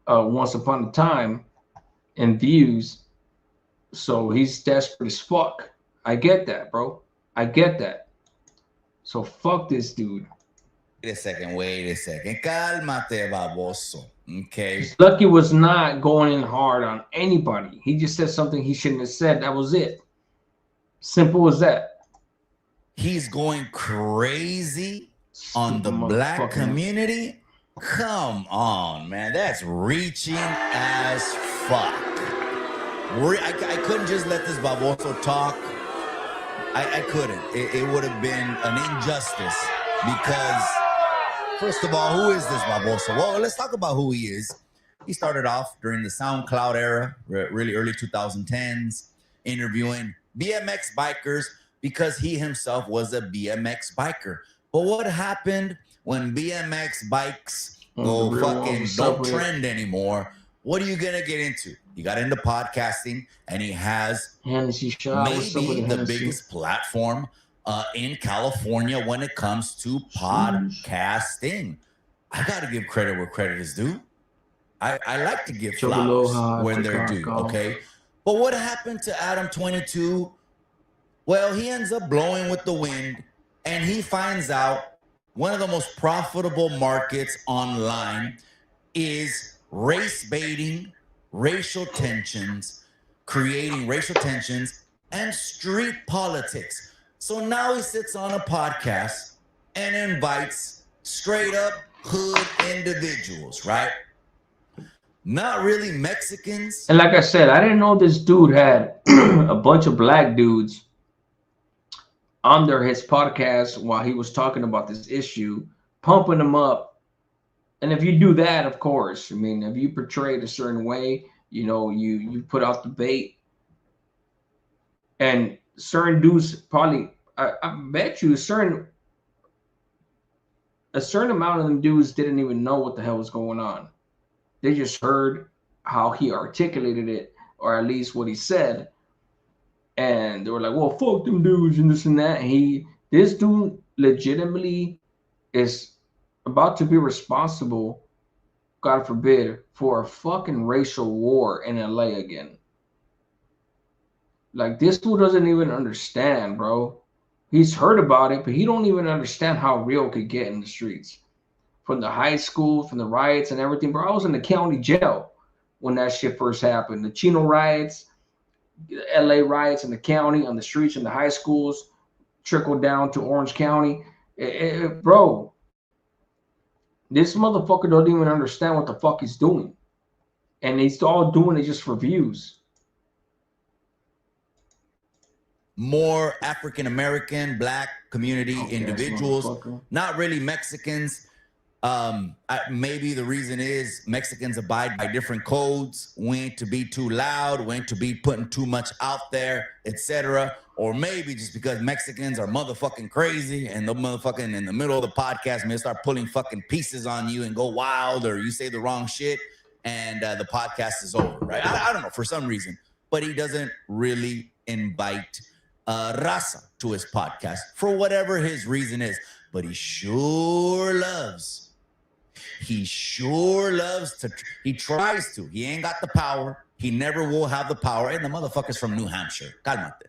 once upon a time in views, so he's desperate as fuck. I get that, bro. I get that. So fuck this dude. Wait a second. Cálmate, baboso. Okay. Lucky was not going in hard on anybody. He just said something he shouldn't have said. That was it. Simple as that. He's going crazy on the black community. Come on, man. That's reaching as fuck. I couldn't just let this baboso talk. I couldn't. It would have been an injustice because, first of all, who is this baboso? Well, let's talk about who he is. He started off during the SoundCloud era, really early 2010s, interviewing BMX bikers because he himself was a BMX biker. But what happened when BMX bikes don't trend anymore? What are you going to get into? He got into podcasting, and he has maybe the biggest platform in California when it comes to podcasting. I got to give credit where credit is due. I like to give flowers when they're due, okay? But what happened to Adam 22? Well, he ends up blowing with the wind, and he finds out one of the most profitable markets online is race baiting, racial tensions, creating racial tensions, and street politics. So now he sits on a podcast and invites straight up hood individuals, right? Not really Mexicans. And like I said, I didn't know this dude had a bunch of black dudes under his podcast while he was talking about this issue, pumping him up. And if you do that, of course, I mean, if you portray it a certain way, you put out the bait. And certain dudes probably, I bet you a certain amount of them dudes didn't even know what the hell was going on. They just heard how he articulated it, or at least what he said. And they were like, well, fuck them dudes and this and that. And this dude legitimately is about to be responsible God forbid, for a fucking racial war in LA again. Like, this fool doesn't even understand, bro. He's heard about it, but he don't even understand how real it could get in the streets. From the high school, from the riots and everything, bro. I was in the county jail when that shit first happened. The Chino riots, LA riots in the county, on the streets, in the high schools, trickled down to Orange County. Bro, this motherfucker don't even understand what the fuck he's doing. And he's all doing it just for views. More African American, black community individuals, not really Mexicans. Maybe the reason is Mexicans abide by different codes. We ain't to be too loud, we ain't to be putting too much out there, etc. Or maybe just because Mexicans are motherfucking crazy and the motherfucking in the middle of the podcast may start pulling fucking pieces on you and go wild, or you say the wrong shit and the podcast is over, right? I don't know, for some reason. But he doesn't really invite raza to his podcast for whatever his reason is. But he sure loves to, he tries to. He ain't got the power. He never will have the power. And the motherfucker's from New Hampshire. Calmate.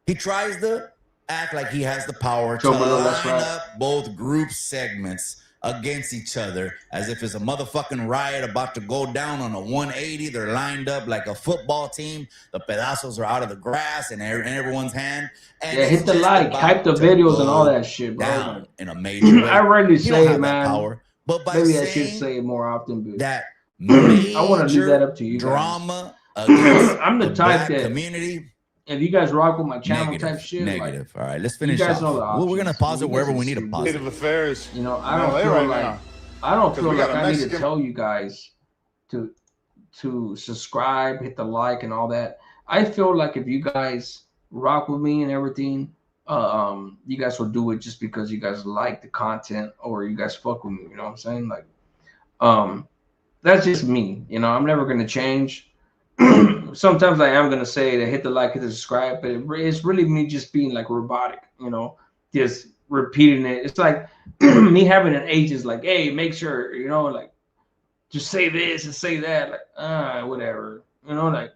He tries to act like he has the power to line up both group segments against each other as if it's a motherfucking riot about to go down on a 180. They're lined up like a football team. The pedazos are out of the grass and in everyone's hand. And hit the like, hype the videos and all that shit, bro. Down in a major way. I rarely say it, man. Power, but by maybe I should say it more often. But that I want to leave that up to you. Drama. I'm the type that community. If you guys rock with my channel type shit, negative. Like, all right, let's finish you guys off. know the options. We're gonna pause it wherever we need to pause it. Affairs. You know, I don't feel like I need to tell you guys to subscribe, hit the like, and all that. I feel like if you guys rock with me and everything, you guys will do it just because you guys like the content or you guys fuck with me. You know what I'm saying? Like, that's just me. You know, I'm never gonna change. Sometimes I am gonna say to hit the like, hit the subscribe, but it's really me just being like robotic, you know, just repeating it. It's like me having an agent like, hey, make sure, you know, like just say this and say that, like whatever, you know, like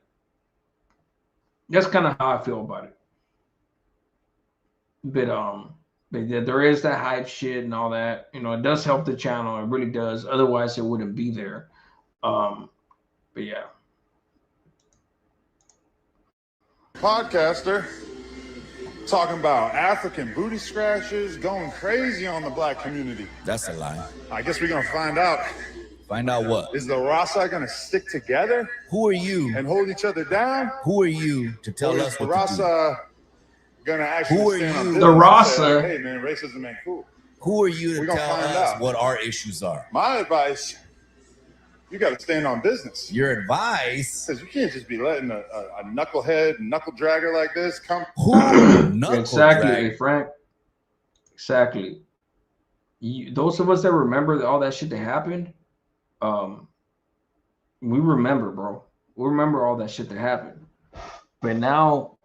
that's kind of how I feel about it. But there is that hype shit and all that, you know, it does help the channel, it really does. Otherwise, it wouldn't be there. But yeah. Podcaster talking about African booty scratchers going crazy on the black community. That's a lie. I guess we're gonna find out. Find out what? Is the Rasa gonna stick together? Who are you? And hold each other down? Who are you to tell us what Rasa to do? Gonna actually Who are stand on you? business The and Rasa. say, like, hey man, racism ain't cool. Who are you to We're gonna tell find us out. what our issues are? My advice, you gotta stand on business. Your advice? Because you can't just be letting a knucklehead, knuckle dragger like this come. Exactly, Frank. Exactly. Those of us that remember all that shit that happened, we remember, bro. We remember all that shit that happened. But now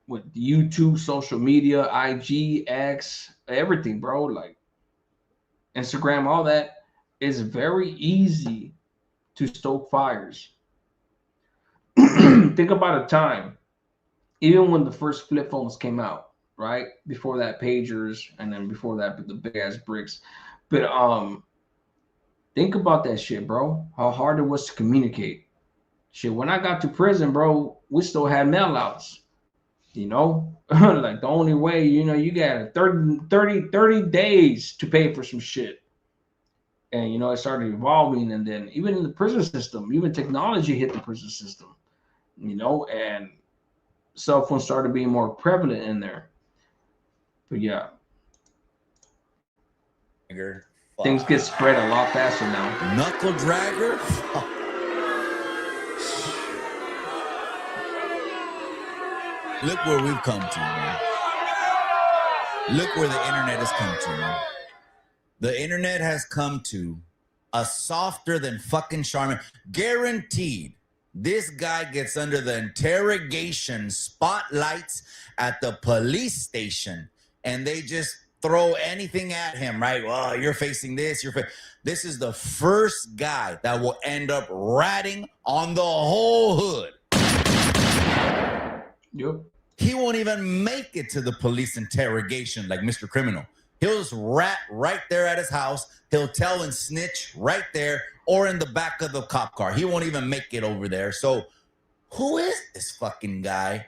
with YouTube, social media, IG, X, everything, bro, like Instagram, all that, is very easy to stoke fires. Think about a time, even when the first flip phones came out, right? Before that, pagers, and then before that, the big ass bricks. But think about that shit, bro. How hard it was to communicate. Shit, when I got to prison, bro, we still had mail outs. You know, like the only way, you know, you got 30 days to pay for some shit. And, you know, it started evolving. And then even in the prison system, even technology hit the prison system, you know, and cell phones started being more prevalent in there. But yeah. Things get spread a lot faster now. Knuckle dragger? Look where we've come to, man. Look where the internet has come to, man. The internet has come to a softer than fucking Charmin. Guaranteed, this guy gets under the interrogation spotlights at the police station, and they just throw anything at him, right? Well, you're facing this. This is the first guy that will end up ratting on the whole hood. Yep. He won't even make it to the police interrogation like Mr. Criminal. He'll just rat right there at his house. He'll tell and snitch right there or in the back of the cop car. He won't even make it over there. So who is this fucking guy?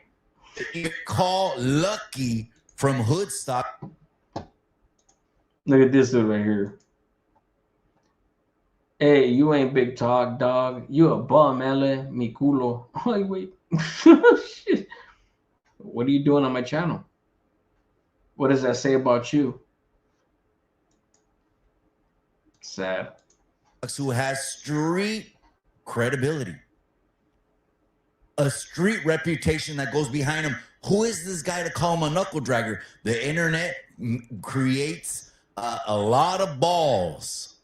You call Lucky from Hoodstock. Look at this dude right here. Hey, you ain't big talk, dog. You a bum, ele, mi culo. Like, wait. Shit. What are you doing on my channel? What does that say about you? Sad. Who has street credibility, a street reputation that goes behind him. Who is this guy to call him a knuckle dragger? The internet creates a lot of balls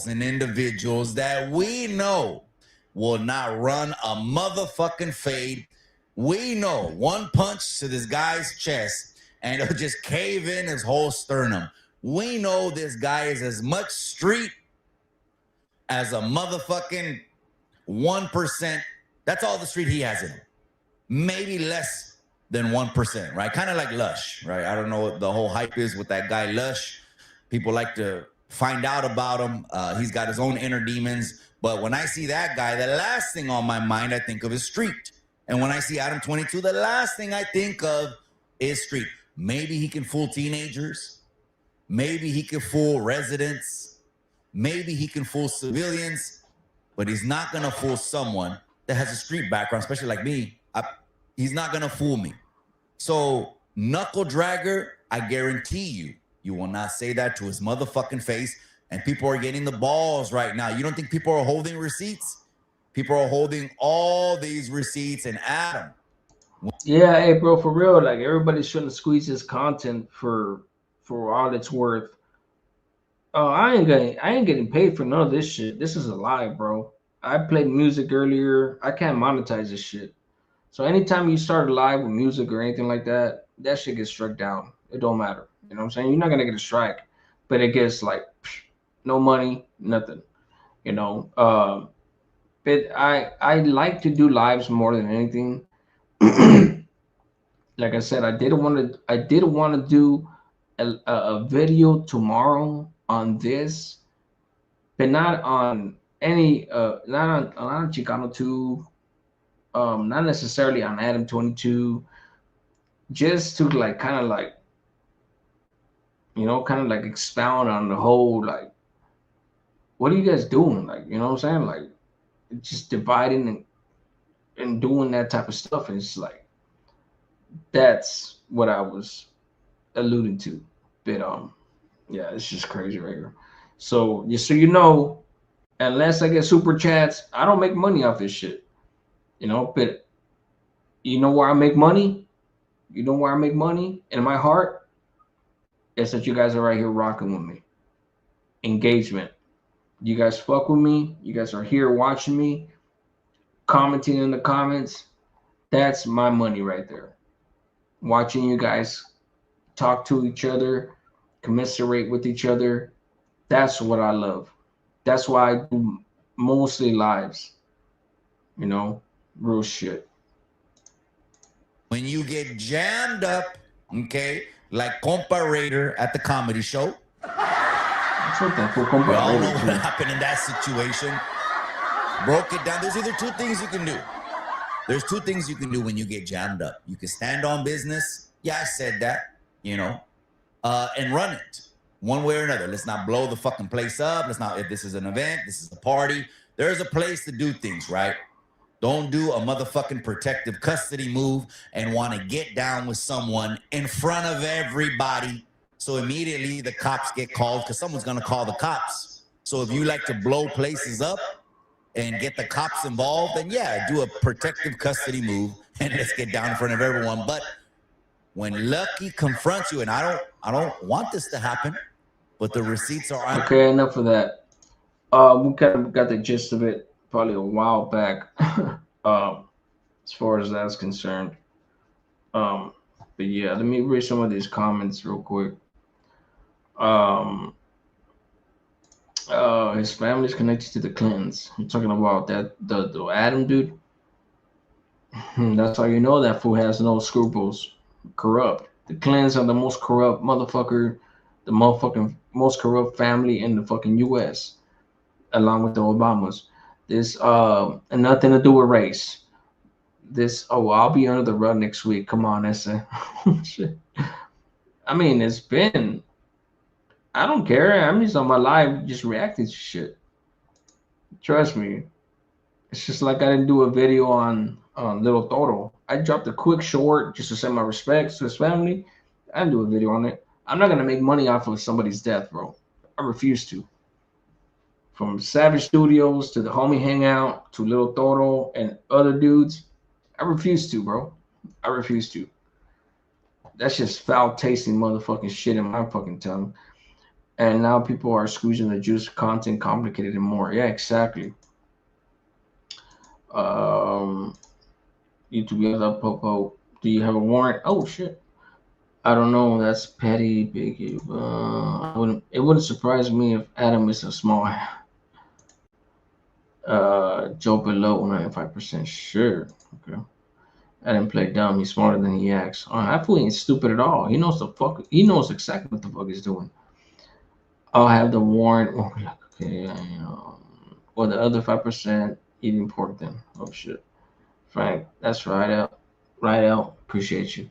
in individuals that we know will not run a motherfucking fade. We know one punch to this guy's chest and it'll just cave in his whole sternum. We know this guy is as much street as a motherfucking 1%. That's all the street he has in him. Maybe less than 1%, right? Kind of like Lush, right? I don't know what the whole hype is with that guy Lush. People like to find out about him. He's got his own inner demons. But when I see that guy, the last thing on my mind I think of is street. And when I see Adam 22, the last thing I think of is street. Maybe he can fool teenagers. Maybe he can fool residents. Maybe he can fool civilians. But he's not going to fool someone that has a street background, especially like me. He's not going to fool me. So, knuckle dragger, I guarantee you will not say that to his motherfucking face. And people are getting the balls right now. You don't think people are holding receipts? People are holding all these receipts. And Adam. Yeah, hey, bro, for real. Like, everybody's trying to squeeze his content for all it's worth. Oh, I ain't getting paid for none of this shit. This is a lie, bro. I played music earlier. I can't monetize this shit. So anytime you start a live with music or anything like that, that shit gets struck down. It don't matter. You know what I'm saying? You're not gonna get a strike, but it gets like no money, nothing. You know. But I like to do lives more than anything. Like I said, I did want to do a video tomorrow on this, but not on any not on Chicano 2, not necessarily on Adam 22, just to like kind of like, you know, kind of like expound on the whole, like, what are you guys doing? Like, you know what I'm saying? Like, just dividing and doing that type of stuff. And it's like, that's what I was alluding to. But yeah, it's just crazy right here. So just so you know, unless I get super chats, I don't make money off this shit. You know, but you know where I make money? You know where I make money? In my heart, it's that you guys are right here rocking with me. Engagement. You guys fuck with me. You guys are here watching me, commenting in the comments. That's my money right there. Watching you guys talk to each other, commiserate with each other. That's what I love. That's why I do mostly lives. You know, real shit. When you get jammed up, okay, like Compa Raider at the comedy show. We all know what happened in that situation. Broke it down. There's either two things you can do. There's two things you can do when you get jammed up. You can stand on business. Yeah, I said that, you know, and run it one way or another. Let's not blow the fucking place up. Let's not, if this is an event, this is a party. There's a place to do things, right? Don't do a motherfucking protective custody move and want to get down with someone in front of everybody. So immediately the cops get called because someone's going to call the cops. So if you like to blow places up and get the cops involved, then yeah, do a protective custody move and let's get down in front of everyone. But when Lucky confronts you, and I don't want this to happen, but the receipts are on. Okay, enough of that. We kind of got the gist of it probably a while back. As far as that's concerned. But yeah, let me read some of these comments real quick. His family's connected to the Clintons. You're talking about that the Adam dude. That's how you know that fool has no scruples. Corrupt. The Clintons are the most corrupt motherfucker, the motherfucking most corrupt family in the fucking U.S. along with the Obamas. This and nothing to do with race. This I'll be under the rug next week. Come on, Essa. Shit. I mean, it's been. I don't care. I'm just on my live, just reacting to shit. Trust me. It's just like I didn't do a video on Little Toro. I dropped a quick short just to send my respects to his family. I didn't do a video on it. I'm not gonna make money off of somebody's death, bro. I refuse to. From Savage Studios to the Homie Hangout to Little Toro and other dudes, I refuse to, bro. I refuse to. That's just foul tasting motherfucking shit in my fucking tongue. And now people are squeezing the juice, content complicated and more. Yeah, exactly. YouTube other Popo. Do you have a warrant? Oh shit. I don't know. That's petty, biggie. It wouldn't surprise me if Adam is a small. Joe below 95% sure. Okay. I didn't play dumb. He's smarter than he acts. That fool ain't stupid at all. He knows the fuck. He knows exactly what the fuck he's doing. I'll have the warrant. Okay. Or the other 5% eating pork then. Oh shit. Frank, that's right out. Right out. Appreciate you.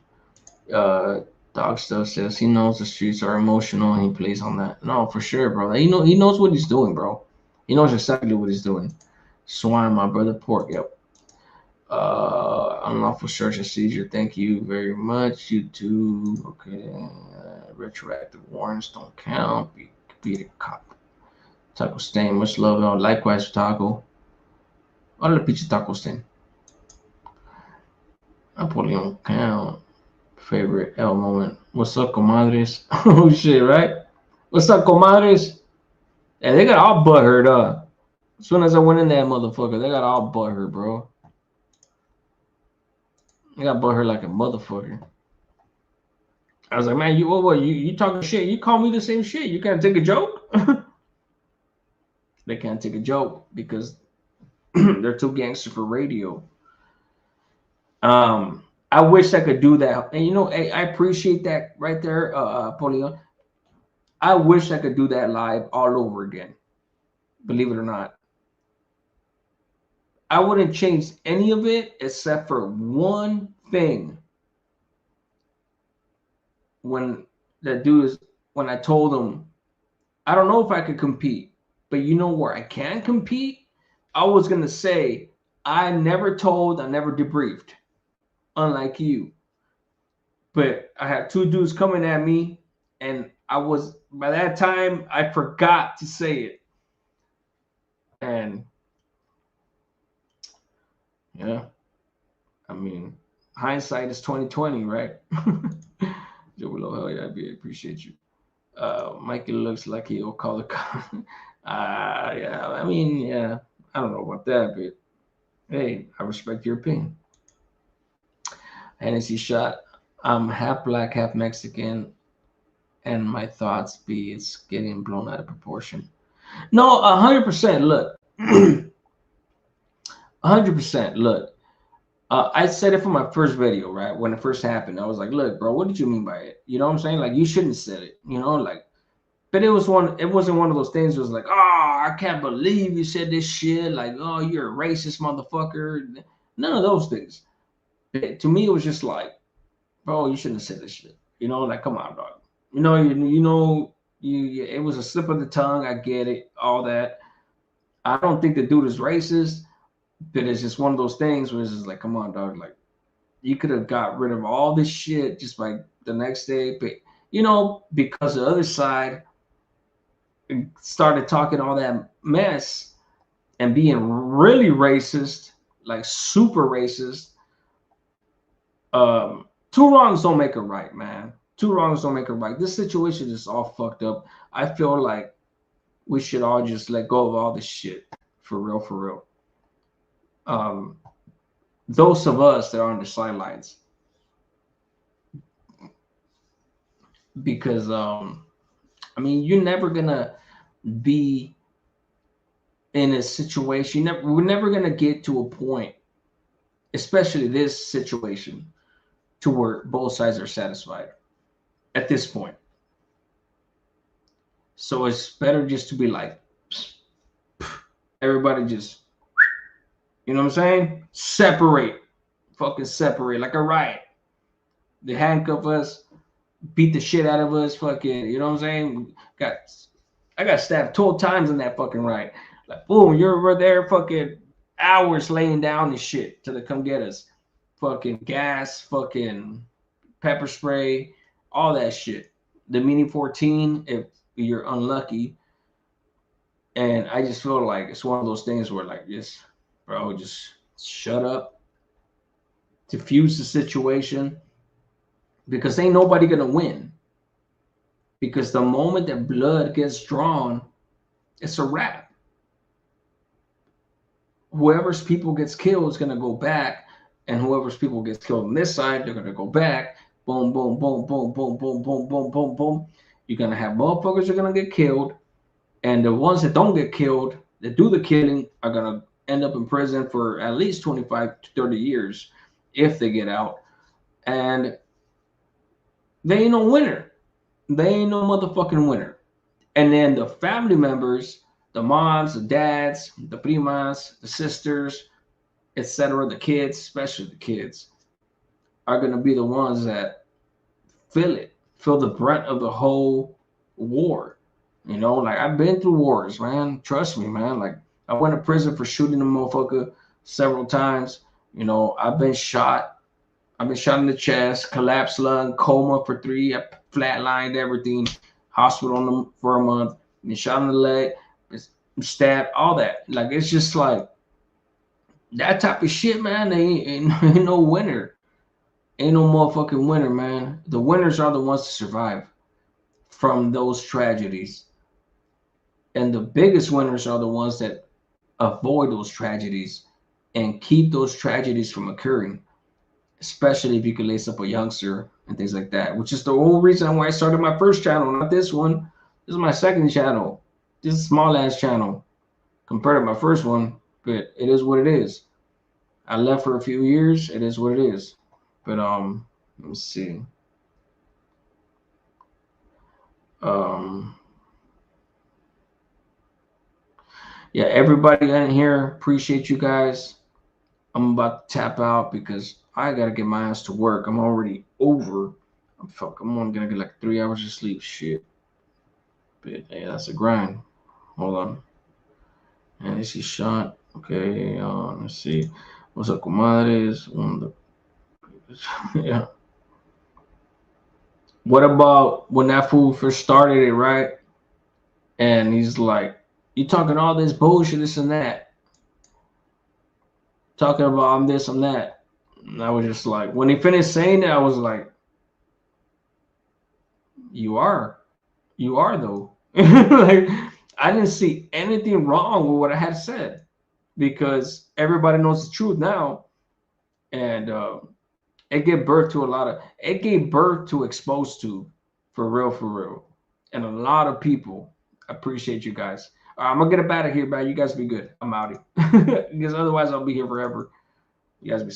Dog stuff says he knows the streets are emotional and he plays on that. No, for sure, bro. He knows what he's doing, bro. He knows exactly what he's doing. Swine, my brother, pork. Yep. Unlawful search and seizure. Thank you very much. You too. Okay. Retroactive warrants don't count. Be the cop. Taco Stain, much love. Likewise for Taco. Hola, pinche Taco Stain. Napoleon count. Favorite L moment. What's up, comadres? Oh shit, right? What's up, comadres? Yeah, they got all butthurt up. As soon as I went in that motherfucker, they got all butthurt, bro. They got butthurt like a motherfucker. I was like, man, you talking shit? You call me the same shit? You can't take a joke? They can't take a joke because they're too gangster for radio. I wish I could do that. And I appreciate that right there, Polion. I wish I could do that live all over again. Believe it or not. I wouldn't change any of it except for one thing. When I told him, I don't know if I could compete, but you know where I can compete? I was going to say, I never debriefed. Unlike you. But I had two dudes coming at me, and by that time, I forgot to say it. And yeah, I mean, hindsight is 2020, right? Joe below, hell yeah, I appreciate you. Mikey looks like he'll call the cop. Yeah, I mean, yeah, I don't know about that, but hey, I respect your opinion. Hennessy shot. I'm half black, half Mexican, and my thoughts be it's getting blown out of proportion. No, 100%. Look, 100%. Look, I said it for my first video, right? When it first happened, I was like, "Look, bro, what did you mean by it? You know what I'm saying? Like, you shouldn't have said it. But it wasn't one of those things. It was like, oh, I can't believe you said this shit. Like, oh, you're a racist motherfucker. None of those things. To me, it was just like, bro, you shouldn't have said this shit. Like, come on, dog. It was a slip of the tongue. I get it, all that. I don't think the dude is racist, but it's just one of those things where it's just like, come on, dog. Like, you could have got rid of all this shit just by the next day. But, because the other side started talking all that mess and being really racist, like super racist. Two wrongs don't make a right, man. Two wrongs don't make a right. This situation is all fucked up. I feel like we should all just let go of all this shit. For real. Those of us that are on the sidelines, because I mean, you're never gonna be in a situation. We're never gonna get to a point, especially this situation, to where both sides are satisfied at this point. So it's better just to be like, everybody just, you know what I'm saying? Separate. Fucking separate like a riot. They handcuff us, beat the shit out of us, fucking, you know what I'm saying? I got stabbed 12 times in that fucking riot. Like, boom, you're there fucking hours laying down and shit till they come get us. Fucking gas, fucking pepper spray, all that shit. The Mini 14, if you're unlucky. And I just feel like it's one of those things where, like, just, bro, just shut up, diffuse the situation, because ain't nobody gonna win. Because the moment that blood gets drawn, it's a wrap. Whoever's people gets killed is gonna go back, and whoever's people gets killed on this side, they're gonna go back. Boom, boom, boom, boom, boom, boom, boom, boom, boom, boom. You're gonna have motherfuckers are gonna get killed, and the ones that don't get killed, that do the killing, are gonna end up in prison for at least 25 to 30 years if they get out. And they ain't no winner. They ain't no motherfucking winner. And then the family members, the moms, the dads, the primas, the sisters, etc., the kids, especially the kids, are going to be the ones that feel the brunt of the whole war. You know, like, I've been through wars, man. Trust me, man. Like, I went to prison for shooting a motherfucker several times. You know, I've been shot. I've been shot in the chest, collapsed lung, coma for 3, I flatlined everything, hospital for a month, been shot in the leg, stabbed, all that. Like, it's just like, that type of shit, man, ain't no winner. Ain't no motherfucking winner, man. The winners are the ones to survive from those tragedies. And the biggest winners are the ones that avoid those tragedies and keep those tragedies from occurring, especially if you can lace up a youngster and things like that, which is the whole reason why I started my first channel, not this one. This is my second channel. This is a small ass channel compared to my first one, but it is what it is. I left for a few years. It is what it is. But let me see. Yeah, everybody in here, appreciate you guys. I'm about to tap out because I gotta get my ass to work. I'm already over. I'm only gonna get like 3 hours of sleep. Shit. But hey, that's a grind. Hold on. And this is shot. Okay, let's see. What's up, comadres? Yeah. What about when that fool first started it, right? And he's like, you talking all this bullshit, this and that. Talking about I'm this, I'm that. And I was just like, when he finished saying that, I was like, you are though. Like, I didn't see anything wrong with what I had said, because everybody knows the truth now. And it gave birth to Exposed To, for real. And a lot of people appreciate you guys. I'm gonna get up out of here, man. You guys be good. I'm out. Because otherwise I'll be here forever. You guys be